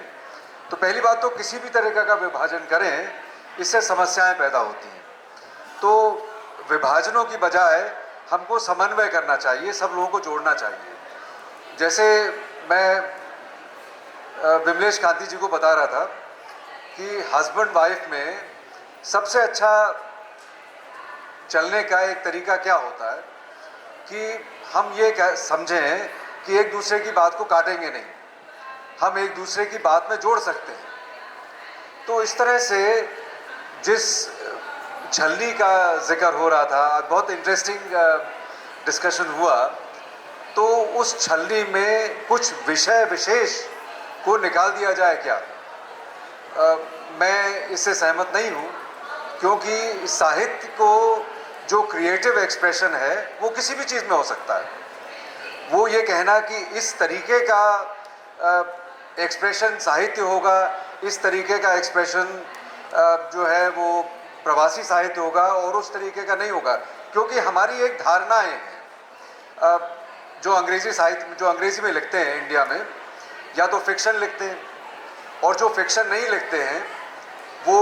तो पहली बात तो किसी भी तरीक़े का विभाजन करें, इससे समस्याएं पैदा होती हैं। तो विभाजनों की बजाय हमको समन्वय करना चाहिए, सब लोगों को जोड़ना चाहिए। जैसे मैं विमलेश कांति जी को बता रहा था कि हस्बैंड वाइफ में सबसे अच्छा चलने का एक तरीका क्या होता है कि हम ये समझें कि एक दूसरे की बात को काटेंगे नहीं, हम एक दूसरे की बात में जोड़ सकते हैं। तो इस तरह से जिस छलनी का जिक्र हो रहा था, बहुत इंटरेस्टिंग डिस्कशन हुआ, तो उस छलनी में कुछ विषय विशेष को निकाल दिया जाए क्या? मैं इससे सहमत नहीं हूँ, क्योंकि साहित्य को जो क्रिएटिव एक्सप्रेशन है वो किसी भी चीज़ में हो सकता है। वो ये कहना कि इस तरीके का एक्सप्रेशन साहित्य होगा, इस तरीके का एक्सप्रेशन जो है वो प्रवासी साहित्य होगा और उस तरीके का नहीं होगा, क्योंकि हमारी एक धारणाएं हैं। जो अंग्रेज़ी साहित्य, जो अंग्रेज़ी में लिखते हैं इंडिया में, या तो फिक्शन लिखते हैं, और जो फिक्शन नहीं लिखते हैं वो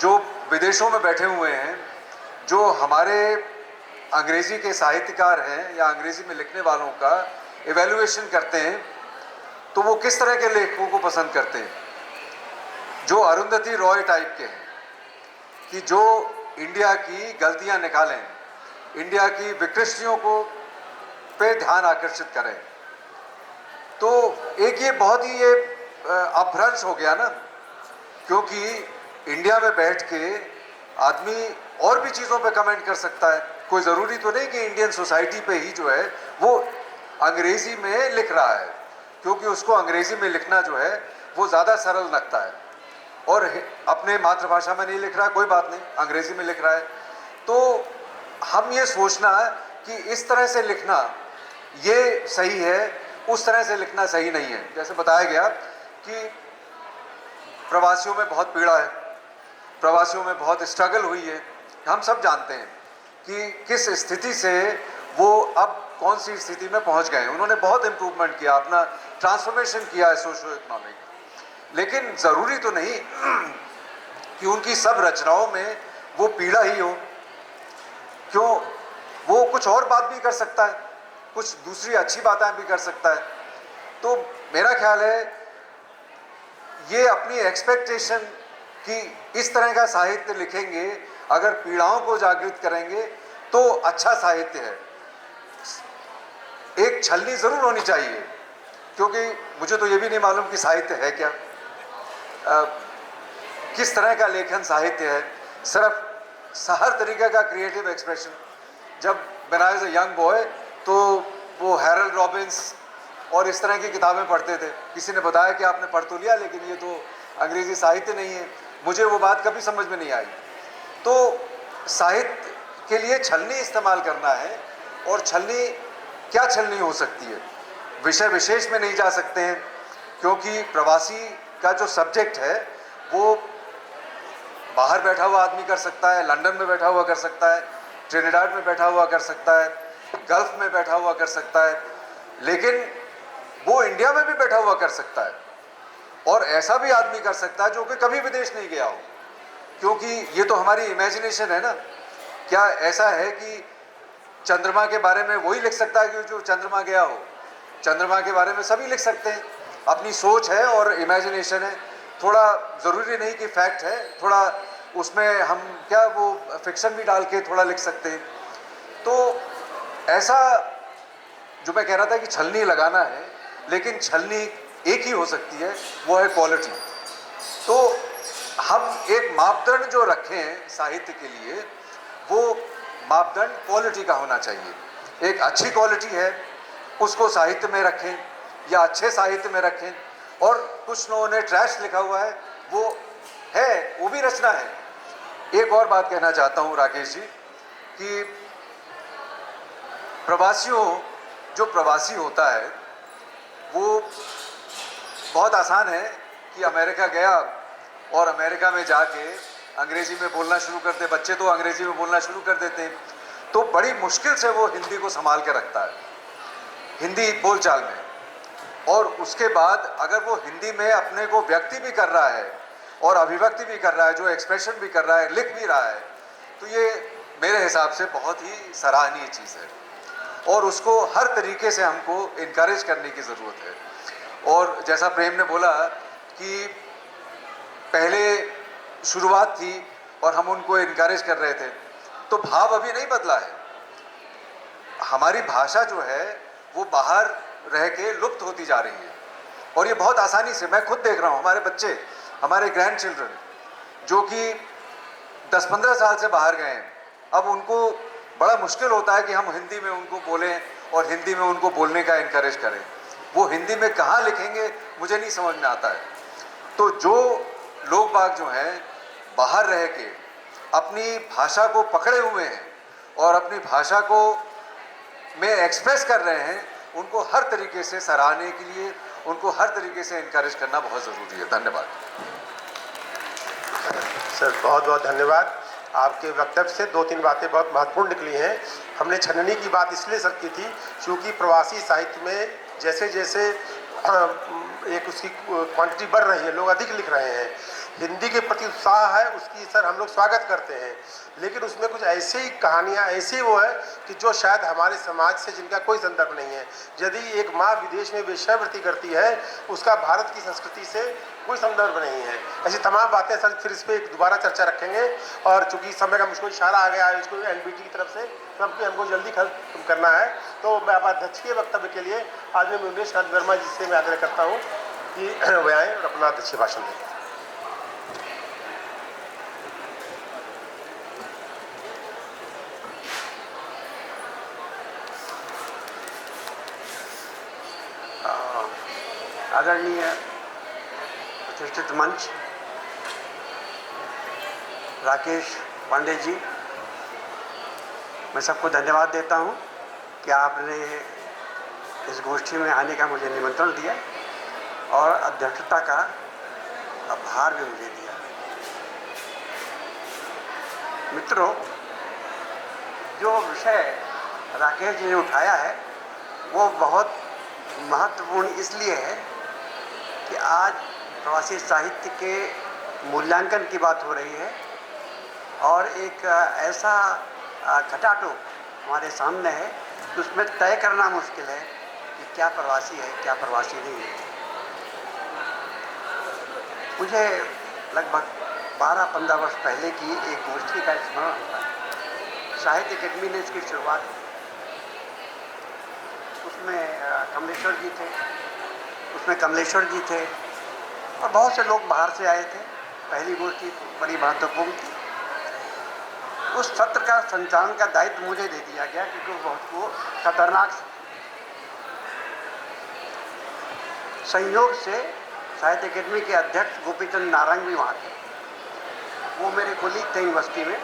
जो विदेशों में बैठे हुए हैं, जो हमारे अंग्रेज़ी के साहित्यकार हैं या अंग्रेज़ी में लिखने वालों का इवैल्यूएशन करते हैं, तो वो किस तरह के लेखकों को पसंद करते हैं? जो अरुंधति रॉय टाइप के हैं, कि जो इंडिया की गलतियां निकालें, इंडिया की विकृतियों को पे ध्यान आकर्षित करें। तो एक ये बहुत ही ये अपभ्रंश हो गया ना, क्योंकि इंडिया में बैठ के आदमी और भी चीज़ों पे कमेंट कर सकता है। कोई ज़रूरी तो नहीं कि इंडियन सोसाइटी पे ही जो है वो अंग्रेज़ी में लिख रहा है, क्योंकि उसको अंग्रेज़ी में लिखना जो है वो ज़्यादा सरल लगता है, और अपने मातृभाषा में नहीं लिख रहा है, कोई बात नहीं, अंग्रेज़ी में लिख रहा है। तो हम ये सोचना है कि इस तरह से लिखना ये सही है, उस तरह से लिखना सही नहीं है। जैसे बताया गया कि प्रवासियों में बहुत पीड़ा है, प्रवासियों में बहुत स्ट्रगल हुई है, हम सब जानते हैं कि किस स्थिति से वो अब कौन सी स्थिति में पहुंच गए। उन्होंने बहुत इम्प्रूवमेंट किया, अपना ट्रांसफॉर्मेशन किया है सोशो इकोनॉमिक, लेकिन ज़रूरी तो नहीं कि उनकी सब रचनाओं में वो पीड़ा ही हो। क्यों? वो कुछ और बात भी कर सकता है, कुछ दूसरी अच्छी बातें भी कर सकता है। तो मेरा ख्याल है ये अपनी एक्सपेक्टेशन कि इस तरह का साहित्य लिखेंगे, अगर पीड़ाओं को जागृत करेंगे तो अच्छा साहित्य है। एक छलनी ज़रूर होनी चाहिए, क्योंकि मुझे तो ये भी नहीं मालूम कि साहित्य है क्या, किस तरह का लेखन साहित्य है। सिर्फ हर तरीके का क्रिएटिव एक्सप्रेशन। जब when I was a young boy तो वो हैरल्ड रॉबिन्स और इस तरह की किताबें पढ़ते थे। किसी ने बताया कि आपने पढ़ तो लिया, लेकिन ये तो अंग्रेज़ी साहित्य नहीं है। मुझे वो बात कभी समझ में नहीं आई। तो साहित्य के लिए छलनी इस्तेमाल करना है, और छलनी क्या छलनी हो सकती है, विषय विशेष में नहीं जा सकते हैं, क्योंकि प्रवासी का जो सब्जेक्ट है वो बाहर बैठा हुआ आदमी कर सकता है, लंदन में बैठा हुआ कर सकता है, ट्रिनिडाड में बैठा हुआ कर सकता है, गल्फ में बैठा हुआ कर सकता है, लेकिन वो इंडिया में भी बैठा हुआ कर सकता है। और ऐसा भी आदमी कर सकता है जो कि कभी विदेश नहीं गया हो, क्योंकि ये तो हमारी इमेजिनेशन है ना। क्या ऐसा है कि चंद्रमा के बारे में वही लिख सकता है कि जो चंद्रमा गया हो? चंद्रमा के बारे में सभी लिख सकते हैं, अपनी सोच है और इमेजिनेशन है, थोड़ा ज़रूरी नहीं कि फैक्ट है, थोड़ा उसमें हम क्या वो फिक्शन भी डाल के थोड़ा लिख सकते हैं। तो ऐसा जो मैं कह रहा था कि छलनी लगाना है, लेकिन छलनी एक ही हो सकती है, वो है क्वालिटी। तो हम एक मापदंड जो रखे हैं साहित्य के लिए, वो मापदंड क्वालिटी का होना चाहिए। एक अच्छी क्वालिटी है उसको साहित्य में रखें या अच्छे साहित्य में रखें, और कुछ लोगों ने ट्रैश लिखा हुआ है, वो है, वो भी रचना है। एक और बात कहना चाहता हूँ राकेश जी कि जो प्रवासी होता है वो बहुत आसान है कि अमेरिका गया और अमेरिका में जाके अंग्रेजी में बोलना शुरू कर दे। बच्चे तो अंग्रेजी में बोलना शुरू कर देते हैं, तो बड़ी मुश्किल से वो हिंदी को संभाल के रखता है, हिंदी बोलचाल में। और उसके बाद अगर वो हिंदी में अपने को व्यक्ति भी कर रहा है और अभिव्यक्ति भी कर रहा है, जो एक्सप्रेशन भी कर रहा है, लिख भी रहा है, तो ये मेरे हिसाब से बहुत ही सराहनीय चीज़ है, और उसको हर तरीके से हमको इनकरेज करने की ज़रूरत है। और जैसा प्रेम ने बोला कि पहले शुरुआत थी और हम उनको इनकरेज कर रहे थे, तो भाव अभी नहीं बदला है। हमारी भाषा जो है वो बाहर रह के लुप्त होती जा रही है, और ये बहुत आसानी से, मैं खुद देख रहा हूँ, हमारे बच्चे, हमारे ग्रैंड चिल्ड्रन जो कि 10-15 साल से बाहर गए हैं, अब उनको बड़ा मुश्किल होता है कि हम हिंदी में उनको बोलें और हिंदी में उनको बोलने का इनकरेज करें। वो हिंदी में कहाँ लिखेंगे मुझे नहीं समझ में आता है। तो जो लोग बाग जो हैं बाहर रह के अपनी भाषा को पकड़े हुए हैं और अपनी भाषा को में एक्सप्रेस कर रहे हैं, उनको हर तरीके से सराहने के लिए, उनको हर तरीके से इनकरेज करना बहुत ज़रूरी है। धन्यवाद सर, बहुत बहुत धन्यवाद। आपके वक्तव्य से 2-3 बातें बहुत महत्वपूर्ण निकली हैं। हमने छननी की बात इसलिए सर की थी क्योंकि प्रवासी साहित्य में जैसे जैसे एक उसकी क्वांटिटी बढ़ रही है, लोग अधिक लिख रहे हैं, हिंदी के प्रति उत्साह है, उसकी सर हम लोग स्वागत करते हैं, लेकिन उसमें कुछ ऐसी ही कहानियाँ, ऐसी वो है कि जो शायद हमारे समाज से जिनका कोई संदर्भ नहीं है। यदि एक माँ विदेश में वेश्यावृत्ति करती है, उसका भारत की संस्कृति से कोई संदर्भ नहीं है। ऐसी तमाम बातें सर फिर इस पर दोबारा चर्चा रखेंगे, और चूंकि समय का मुझको इशारा आ गया है, इसको NBT की तरफ से सबके हमको जल्दी खत्म करना है, तो मैं आप अध्यक्ष के वक्तव्य के लिए आज मैं मुकेश कांत वर्मा जी से मैं आग्रह करता हूँ कि वे आएँ और अपना अध्यक्षीय भाषण दें। आदरणीय प्रतिष्ठित मंच राकेश पांडे जी, मैं सबको धन्यवाद देता हूं कि आपने इस गोष्ठी में आने का मुझे निमंत्रण दिया और अध्यक्षता का भार भी मुझे दिया। मित्रों, जो विषय राकेश जी ने उठाया है वो बहुत महत्वपूर्ण इसलिए है कि आज प्रवासी साहित्य के मूल्यांकन की बात हो रही है, और एक ऐसा खटाटो हमारे सामने है कि उसमें तय करना मुश्किल है कि क्या प्रवासी है, क्या प्रवासी नहीं है। मुझे लगभग 12-15 वर्ष पहले की एक गोष्ठी का स्मरण होता है। साहित्य अकेडमी ने इसकी शुरुआत की, उसमें कमलेश्वर जी थे, और बहुत से लोग बाहर से आए थे। पहली गोष्ठी बड़ी महत्वपूर्ण थी। उस सत्र का संचालन का दायित्व मुझे दे दिया गया क्योंकि वो खतरनाक। संयोग से साहित्य अकेडमी के अध्यक्ष गोपीचंद नारंग भी वहाँ थे। वो मेरे कोलीग थे यूनिवर्सिटी में,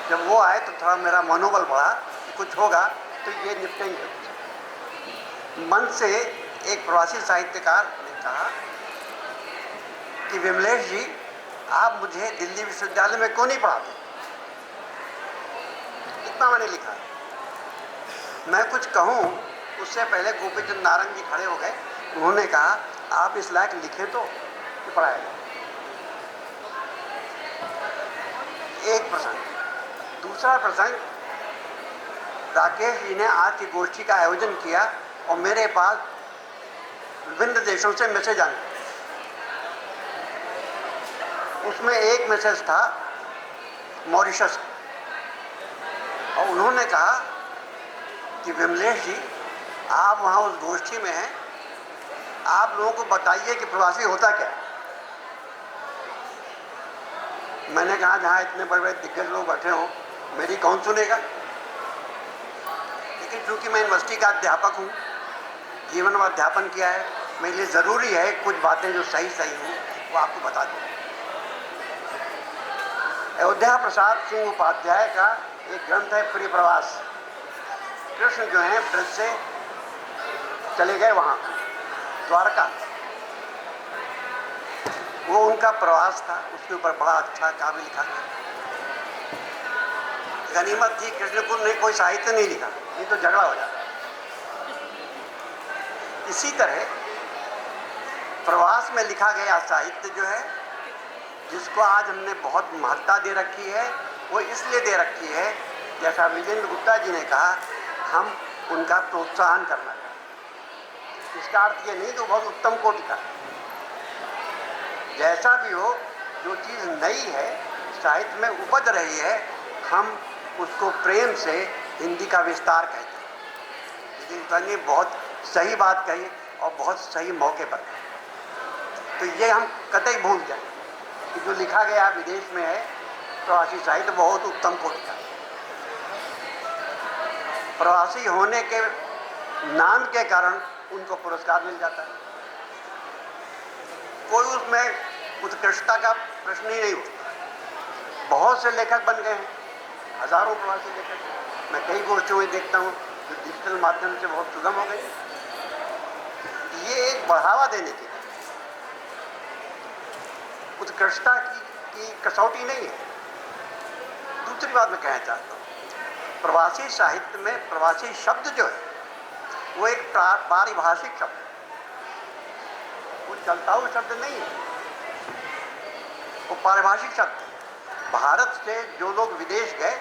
जब वो आए तो थोड़ा मेरा मनोबल बढ़ा कि कुछ होगा तो ये निपटेंगे। मन से एक प्रवासी साहित्यकार ने कहा कि विमलेश जी, आप मुझे दिल्ली विश्वविद्यालय में क्यों नहीं पढ़ाते? इतना मैंने लिखा। मैं कुछ कहूँ उससे पहले गोपीचंद नारंग जी खड़े हो गए। उन्होंने कहा आप इस लायक लिखे तो कि पढ़ाएगा। एक प्रसंग। दूसरा प्रसंग, राकेश जी ने आज की गोष्ठी का आयोजन किया और मेरे पास विभिन्न देशों से मैसेज आए। उसमें एक मैसेज था मॉरिशस का, और उन्होंने कहा कि विमलेश जी, आप वहाँ उस गोष्ठी में हैं, आप लोगों को बताइए कि प्रवासी होता क्या। मैंने कहा जहाँ इतने बड़े बड़े दिग्गज लोग बैठे हों, मेरी कौन सुनेगा। लेकिन क्योंकि मैं यूनिवर्सिटी का अध्यापक हूँ, जीवन में अध्यापन किया है, मेरे लिए ज़रूरी है कुछ बातें जो सही सही हैं वो आपको बता दूँ। अयोध्या प्रसाद सिंह उपाध्याय का एक ग्रंथ है प्रिय प्रवास। कृष्ण जो है ब्रज से चले गए वहाँ द्वारका, वो उनका प्रवास था। उसके ऊपर बड़ा अच्छा काव्य लिखा गया। गनीमत थी कृष्णकुल ने कोई साहित्य नहीं लिखा, नहीं तो झगड़ा हो जाता। इसी तरह प्रवास में लिखा गया साहित्य जो है, जिसको आज हमने बहुत महत्ता दे रखी है, वो इसलिए दे रखी है, जैसा विजेंद्र गुप्ता जी ने कहा, हम उनका प्रोत्साहन करना चाहते। इसका अर्थ ये नहीं कि वो बहुत उत्तम कोटि का। जैसा भी हो, जो चीज़ नई है साहित्य में उपज रही है, हम उसको प्रेम से हिंदी का विस्तार कहते हैं। विजेंद्र ने बहुत सही बात कही और बहुत सही मौके पर कही। तो ये हम कतई भूल जाए कि जो लिखा गया विदेश में है प्रवासी साहित्य बहुत उत्तम कोटि का। प्रवासी होने के नाम के कारण उनको पुरस्कार मिल जाता है। कोई उसमें उत्कृष्टता का प्रश्न ही नहीं उठता। बहुत से लेखक बन गए हैं, हजारों प्रवासी लेखक। मैं कई गोष्ठियों में देखता हूँ जो डिजिटल माध्यम से बहुत सुगम हो गई। ये एक बढ़ावा देने की उत्कृष्टता की कसौटी नहीं है। दूसरी बात मैं कहना चाहता हूँ, प्रवासी साहित्य में प्रवासी शब्द जो है वो एक पारिभाषिक शब्द है, वो चलता हुआ शब्द नहीं है, वो पारिभाषिक शब्द है। भारत से जो लोग विदेश गए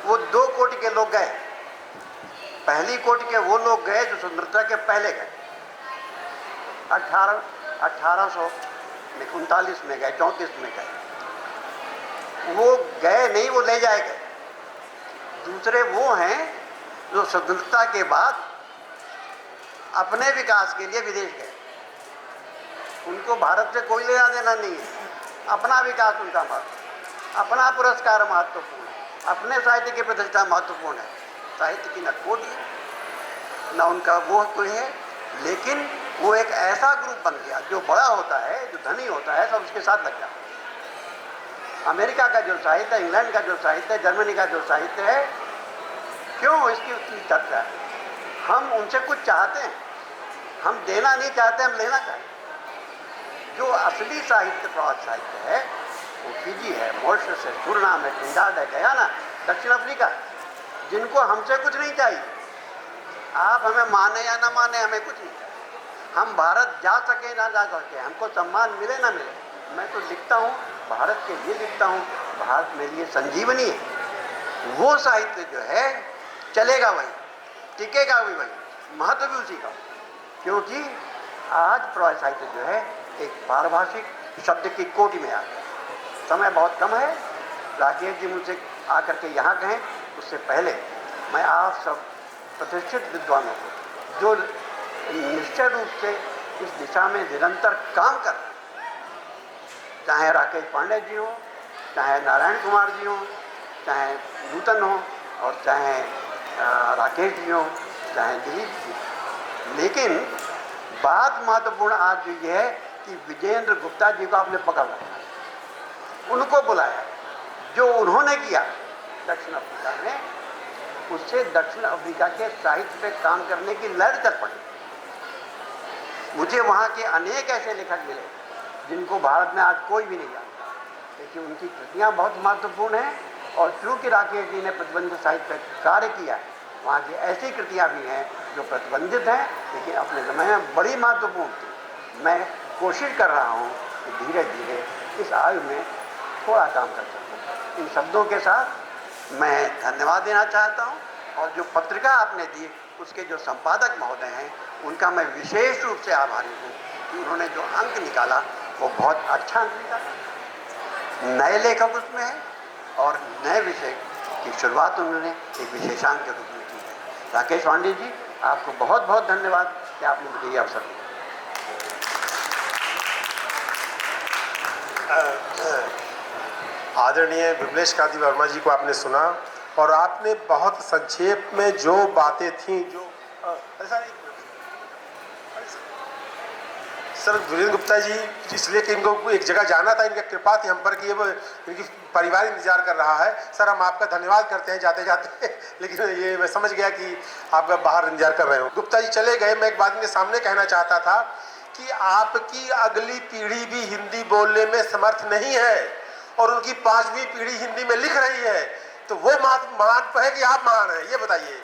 वो दो कोटि के लोग गए। पहली कोटि के वो लोग गए जो स्वतंत्रता के पहले गए, 1839 में गए, 34 में गए। वो गए नहीं, वो ले जाए गए। दूसरे वो हैं जो स्वतंत्रता के बाद अपने विकास के लिए विदेश गए। उनको भारत से कोई लेना देना नहीं है। अपना विकास उनका महत्व, अपना पुरस्कार महत्वपूर्ण है, अपने साहित्य की प्रतिष्ठा महत्वपूर्ण है। साहित्य की न कोटि न उनका वो कोई है, लेकिन वो एक ऐसा ग्रुप बन गया जो बड़ा होता है, जो धनी होता है, सब उसके साथ लग जाता है। अमेरिका का जो साहित्य है, इंग्लैंड का जो साहित्य है, जर्मनी का जो साहित्य है, क्यों इसकी उतनी चर्चा है? हम उनसे कुछ चाहते हैं, हम देना नहीं चाहते, हम लेना चाहते हैं। जो असली साहित्य प्रवासी साहित्य है वो फिजी है, मॉरिशस है, सुरनाम है, ट्रिनिडाड है, गयाना, दक्षिण अफ्रीका, जिनको हमसे कुछ नहीं चाहिए। आप हमें माने या ना माने, हमें कुछ नहीं चाहिए। हम भारत जा सके ना जा सके, हमको सम्मान मिले ना मिले, मैं तो लिखता हूँ भारत के लिए लिखता हूँ। भारत मेरे लिए संजीवनी है। वो साहित्य जो है चलेगा वही, टिकेगा भी वही, महत्व भी उसी का। क्योंकि आज प्रवासी साहित्य जो है एक पारिभाषिक शब्द की कोटि में आ गया। समय बहुत कम है। राकेश जी मुझसे आकर के यहाँ कहें, उससे पहले मैं आप सब प्रतिष्ठित विद्वानों को, जो निश्चय रूप से इस दिशा में निरंतर काम कर रहे हैं, चाहे राकेश पांडे जी हो, चाहे नारायण कुमार जी हो, चाहे नूतन हो, और चाहे राकेश जी हो, चाहे दिलीप जी, लेकिन बात महत्वपूर्ण आज जो ये है कि विजेंद्र गुप्ता जी को आपने पकड़ रखा है, उनको बुलाया, जो उन्होंने किया दक्षिण अफ्रीका में, उससे दक्षिण अफ्रीका के साहित्य पे काम करने की लहर चल पड़ी। मुझे वहाँ के अनेक ऐसे लेखक मिले जिनको भारत में आज कोई भी नहीं जानता, लेकिन उनकी कृतियाँ बहुत महत्वपूर्ण हैं। और क्योंकि राकेश जी ने प्रतिबंधित साहित्य पर कार्य किया, वहाँ की ऐसी कृतियाँ भी हैं जो प्रतिबंधित हैं लेकिन अपने समय में बड़ी महत्वपूर्ण थी। मैं कोशिश कर रहा हूँ कि धीरे धीरे इस आयु में थोड़ा काम कर सकूँ। इन शब्दों के साथ मैं धन्यवाद देना चाहता हूँ, और जो पत्रिका आपने दी उसके जो संपादक महोदय हैं उनका मैं विशेष रूप से आभारी हूँ कि उन्होंने जो अंक निकाला वो बहुत अच्छा अंक निकाला। नए लेखक उसमें हैं और नए विषय की शुरुआत उन्होंने एक विशेषांक के रूप में की है। राकेश पांडे जी, आपको बहुत बहुत धन्यवाद कि आपने मुझे ये अवसर दिया। आदरणीय विमलेश कांति वर्मा जी को आपने सुना और आपने बहुत संक्षेप में जो बातें थीं, जो सर वीरेंद्र गुप्ता जी इसलिए कि इनको एक जगह जाना था, इनकी कृपा थी हम पर कि इनकी परिवार इंतजार कर रहा है। सर हम आपका धन्यवाद करते हैं जाते जाते लेकिन ये मैं समझ गया कि आप बाहर इंतजार कर रहे हो। गुप्ता जी चले गए, मैं एक बात इनके सामने कहना चाहता था कि आपकी अगली पीढ़ी भी हिंदी बोलने में समर्थ नहीं है और उनकी 5वीं पीढ़ी हिंदी में लिख रही है, तो वो महान है कि आप महान हैं, ये बताइए।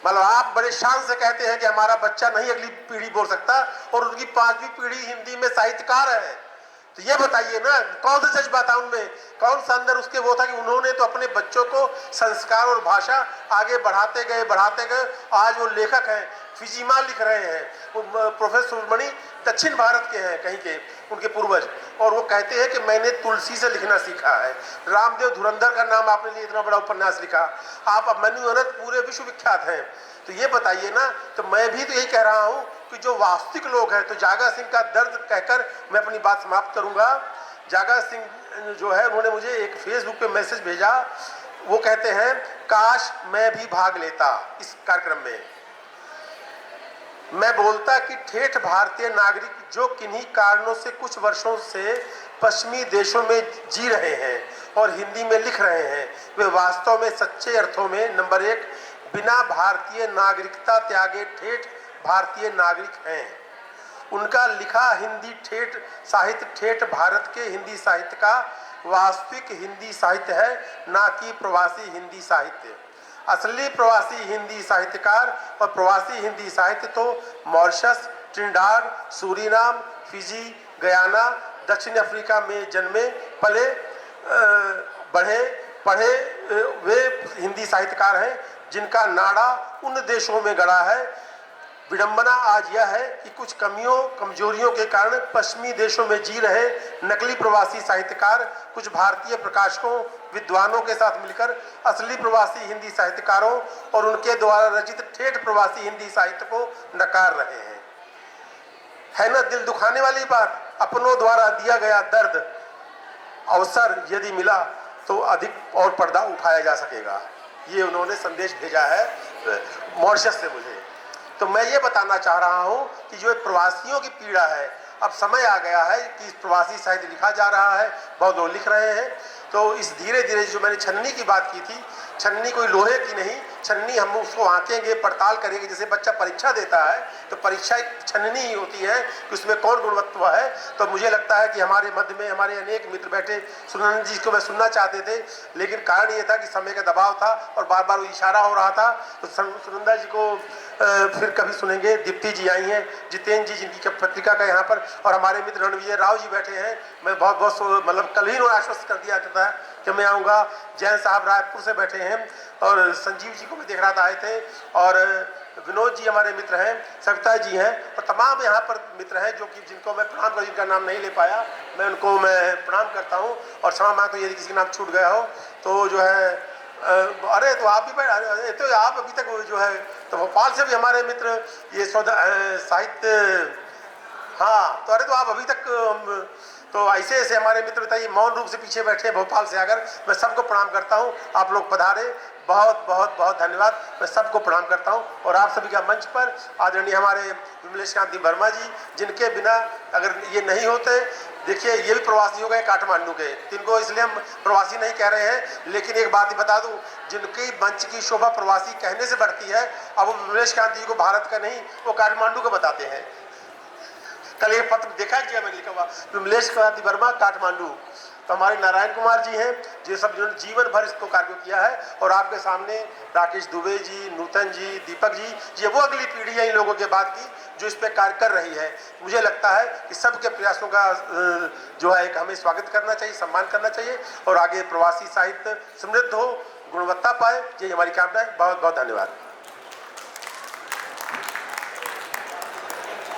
मतलब आप बड़े शान से कहते हैं कि हमारा बच्चा नहीं अगली पीढ़ी बोल सकता और उनकी 5वीं पीढ़ी हिंदी में साहित्यकार है, तो ये बताइए ना कौन सा जज्बा था उनमें, कौन सा अंदर उसके वो था कि उन्होंने तो अपने बच्चों को संस्कार और भाषा आगे बढ़ाते गए। आज वो लेखक हैं, फिजीमा लिख रहे हैं। वो प्रोफेसर सुब्रमणी दक्षिण भारत के हैं कहीं के, उनके पूर्वज, और वो कहते हैं कि मैंने तुलसी से लिखना सीखा है। रामदेव धुरंधर का नाम आपने लिए, इतना बड़ा उपन्यास लिखा। आप अभिमन्यु अनंत पूरे विश्व विख्यात हैं, तो ये बताइए ना। तो मैं भी तो यही कह रहा हूँ कि जो वास्तविक लोग हैं, तो जागा सिंह का दर्द कहकर मैं अपनी बात समाप्त करूंगा। जागा सिंह जो है उन्होंने मुझे एक फेसबुक पे मैसेज भेजा, वो कहते हैं काश मैं भी भाग लेता इस कार्यक्रम में। मैं बोलता कि ठेठ भारतीय नागरिक जो किन्हीं कारणों से कुछ वर्षों से पश्चिमी देशों में जी रहे हैं और हिंदी में लिख रहे हैं, वे वास्तव में सच्चे अर्थों में नंबर 1 बिना भारतीय नागरिकता त्यागे ठेठ भारतीय नागरिक हैं। उनका लिखा हिंदी ठेठ साहित्य ठेठ भारत के हिंदी साहित्य का वास्तविक हिंदी साहित्य है, ना कि प्रवासी हिंदी साहित्य। असली प्रवासी हिंदी साहित्यकार और प्रवासी हिंदी साहित्य तो Mauritius, Trinidad, Suriname, Fiji, Guyana, दक्षिण अफ्रीका में जन्मे पले पढ़े वे हिंदी साहित्यकार हैं जिनका नाड़ा उन देशों में गड़ा है। विडंबना आज यह है कि कुछ कमजोरियों के कारण पश्चिमी देशों में जी रहे नकली प्रवासी साहित्यकार कुछ भारतीय प्रकाशकों विद्वानों के साथ मिलकर असली प्रवासी हिंदी साहित्यकारों और उनके द्वारा रचित ठेठ प्रवासी हिंदी साहित्य को नकार रहे हैं। है ना दिल दुखाने वाली बात, अपनों द्वारा दिया गया दर्द अवसर यदि मिला तो अधिक और पर्दा उठाया जा सकेगा। ये उन्होंने संदेश भेजा है मॉरिशस से मुझे। तो मैं ये बताना चाह रहा हूँ कि जो प्रवासियों की पीड़ा है, अब समय आ गया है कि प्रवासी साहित्य लिखा जा रहा है, बहुत लोग लिख रहे हैं। तो इस धीरे धीरे जो मैंने छन्नी की बात की थी, छन्नी कोई लोहे की नहीं, छन्नी हम उसको आंकेंगे, पड़ताल करेंगे। जैसे बच्चा परीक्षा देता है तो परीक्षा एक छन्नी ही होती है कि उसमें कौन गुणवत्ता है। तो मुझे लगता है कि हमारे मध्य में हमारे अनेक मित्र बैठे, सुनंदन जी को मैं सुनना चाहते थे, लेकिन कारण ये था कि समय का दबाव था और बार बार वो इशारा हो रहा था। तो सुनंदा जी को फिर कभी सुनेंगे। दीप्ति जी आई हैं, जितेंद्र जी जिनकी पत्रिका का यहाँ पर, और हमारे मित्र रणविजय राव जी बैठे हैं। मैं बहुत बहुत मतलब कल ही उन्होंने आश्वस्त कर दिया था कि मैं आऊँगा। जैन साहब रायपुर से बैठे हैं और संजीव जी को मैं देख रहा था आए थे, और विनोद जी हमारे मित्र हैं, सविता जी हैं, और तमाम यहाँ पर मित्र हैं जो कि जिनको मैं प्रणाम कर, जिनका नाम नहीं ले पाया मैं उनको मैं प्रणाम करता हूँ और क्षमा मांगता हूँ यदि किसी का नाम छूट गया हो। तो जो है अरे तो आप भी तो आप अभी तक जो है, तो भोपाल से भी हमारे मित्र ये साहित्य हाँ, तो अरे तो आप अभी तक तो ऐसे ऐसे हमारे मित्र बताइए मौन रूप से पीछे बैठे हैं भोपाल से आकर। मैं सबको प्रणाम करता हूँ, आप लोग पधारे, बहुत बहुत बहुत धन्यवाद। मैं सबको प्रणाम करता हूँ और आप सभी का मंच पर आदरणीय हमारे विमलेश कांति वर्मा जी, जिनके बिना अगर ये नहीं होते, देखिए ये भी प्रवासी हो गए काठमांडू के, जिनको इसलिए हम प्रवासी नहीं कह रहे हैं, लेकिन एक बात ही बता दूं, जिनकी मंच की शोभा प्रवासी कहने से बढ़ती है, अब वो विमलेश कांति जी को भारत का नहीं, वो काठमांडू को बताते हैं। कल एक पत्र देखा है मैंने लिखा हुआ विमलेश कांति वर्मा काठमांडू। तो हमारे नारायण कुमार जी हैं, जो सब जिन्होंने जीवन भर इसको कार्य किया है, और आपके सामने राकेश दुबे जी, नूतन जी, दीपक जी, ये वो अगली पीढ़ी है इन लोगों के बाद की जो इस पे कार्य कर रही है। मुझे लगता है कि सबके प्रयासों का जो है एक हमें स्वागत करना चाहिए, सम्मान करना चाहिए, और आगे प्रवासी साहित्य समृद्ध हो, गुणवत्ता पाए, ये हमारी कामना है। बहुत बहुत धन्यवाद।